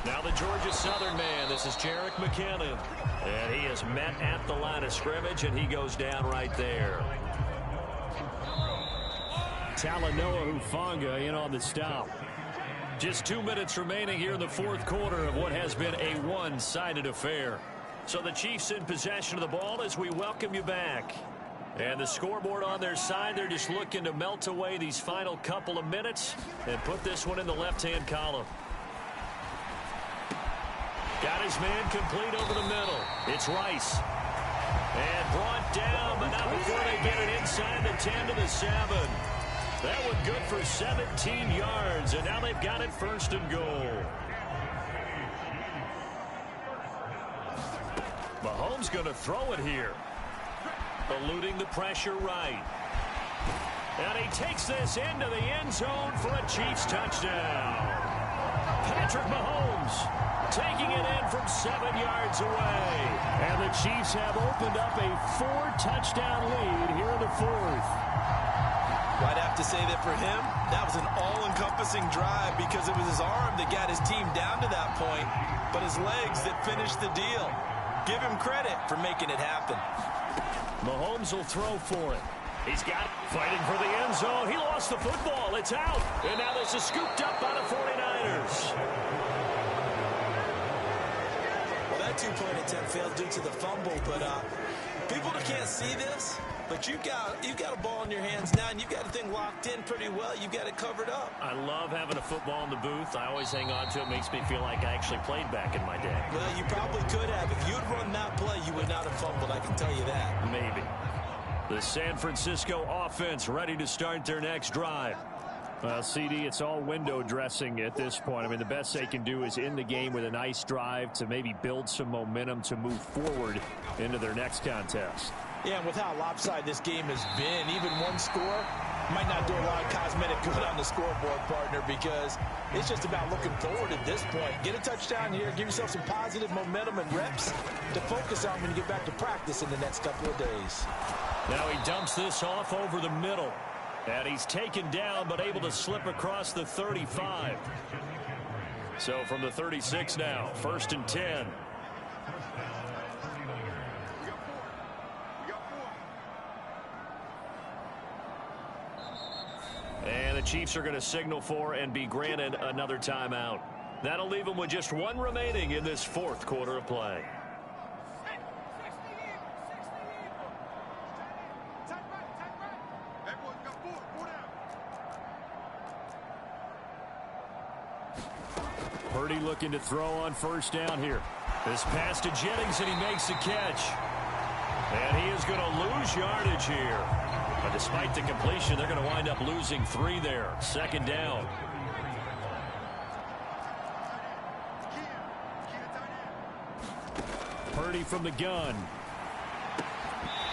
Now the Georgia Southern man. This is Jerick McKinnon. And he is met at the line of scrimmage, and he goes down right there. Talanoa Hufanga in on the stop. Just 2 minutes remaining here in the 4th quarter of what has been a one-sided affair. So the Chiefs in possession of the ball as we welcome you back. And the scoreboard on their side, they're just looking to melt away these final couple of minutes and put this one in the left-hand column. Got his man complete over the middle. It's Rice. And brought down, but not before they get it inside the 10 to the 7. That one good for 17 yards, and now they've got it 1st and goal. Mahomes going to throw it here. Eluding the pressure right. And he takes this into the end zone for a Chiefs touchdown. Patrick Mahomes taking it in from 7 yards away. And the Chiefs have opened up a 4-touchdown lead here in the 4th. I'd have to say that for him, that was an all-encompassing drive because it was his arm that got his team down to that point, but his legs that finished the deal. Give him credit for making it happen. Mahomes will throw for it. He's got it. Fighting for the end zone. He lost the football. It's out. And now this is scooped up by the 49ers. Well, that two-point attempt failed due to the fumble, but people that can't see this, but you've got a ball in your hands now, and you've got the thing locked in pretty well. You've got it covered up. I love having a football in the booth. I always hang on to it. Makes me feel like I actually played back in my day. Well, you probably could have. If you'd run that play, you would not have fumbled. I can tell you that. Maybe. The San Francisco offense ready to start their next drive. Well, CD, it's all window dressing at this point. I mean, the best they can do is end the game with a nice drive to maybe build some momentum to move forward into their next contest. Yeah, and with how lopsided this game has been, even one score might not do a lot of cosmetic good on the scoreboard, partner, because it's just about looking forward at this point. Get a touchdown here, give yourself some positive momentum and reps to focus on when you get back to practice in the next couple of days. Now he dumps this off over the middle. And he's taken down, but able to slip across the 35. So from the 36 now, 1st and 10. And the Chiefs are going to signal for and be granted another timeout. That'll leave them with just one remaining in this 4th quarter of play. Purdy looking to throw on 1st down here. This pass to Jennings, and he makes the catch. And he is going to lose yardage here. But despite the completion, they're going to wind up losing 3 there. 2nd down. Purdy from the gun.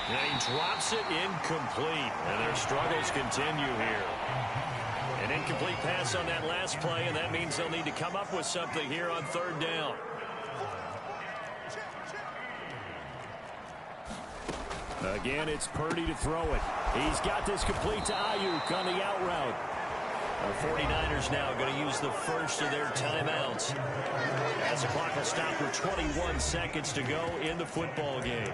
And he drops it incomplete. And their struggles continue here. An incomplete pass on that last play, and that means they'll need to come up with something here on third down. Again, it's Purdy to throw it. He's got this complete to Ayuk on the out route. The 49ers now going to use the first of their timeouts, as the clock will stop with 21 seconds to go in the football game.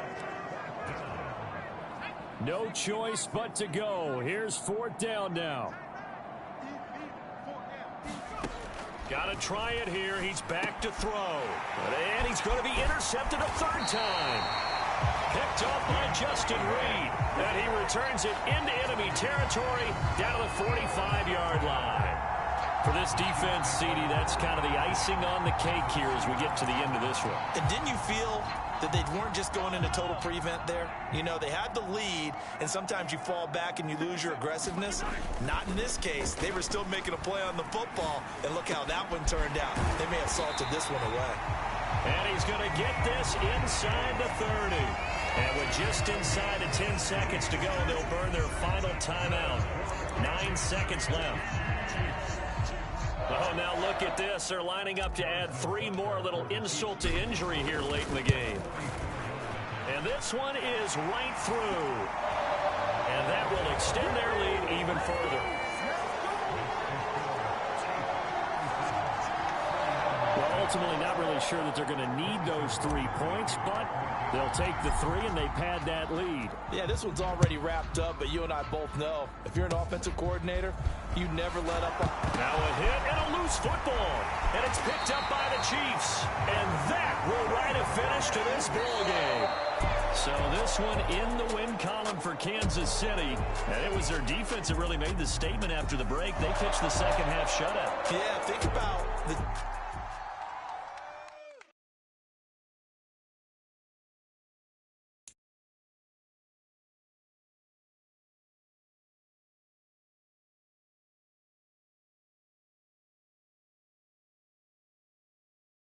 No choice but to go. Here's fourth down now. Got to try it here. He's back to throw. And he's going to be intercepted a third time. Picked up by Justin Reed. And he returns it into enemy territory down to the 45-yard line. For this defense, CD, that's kind of the icing on the cake here as we get to the end of this one. And didn't you feel that they weren't just going into total prevent there? You know, they had the lead, and sometimes you fall back and you lose your aggressiveness. Not in this case. They were still making a play on the football, and look how that one turned out. They may have salted this one away. And he's going to get this inside the 30. And with just inside of 10 seconds to go, they'll burn their final timeout. 9 seconds left. Oh, now look at this. They're lining up to add 3 more, a little insult to injury here late in the game. And this one is right through. And that will extend their lead even further. Well, ultimately not really sure that they're going to need those 3 points, but they'll take the 3 and they pad that lead. Yeah, this one's already wrapped up, but you and I both know if you're an offensive coordinator, you never let up. Now a hit and a loose football. And it's picked up by the Chiefs. And that will write a finish to this ball game. So this one in the win column for Kansas City. And it was their defense that really made the statement after the break. They pitched the second half shutout. Yeah, think about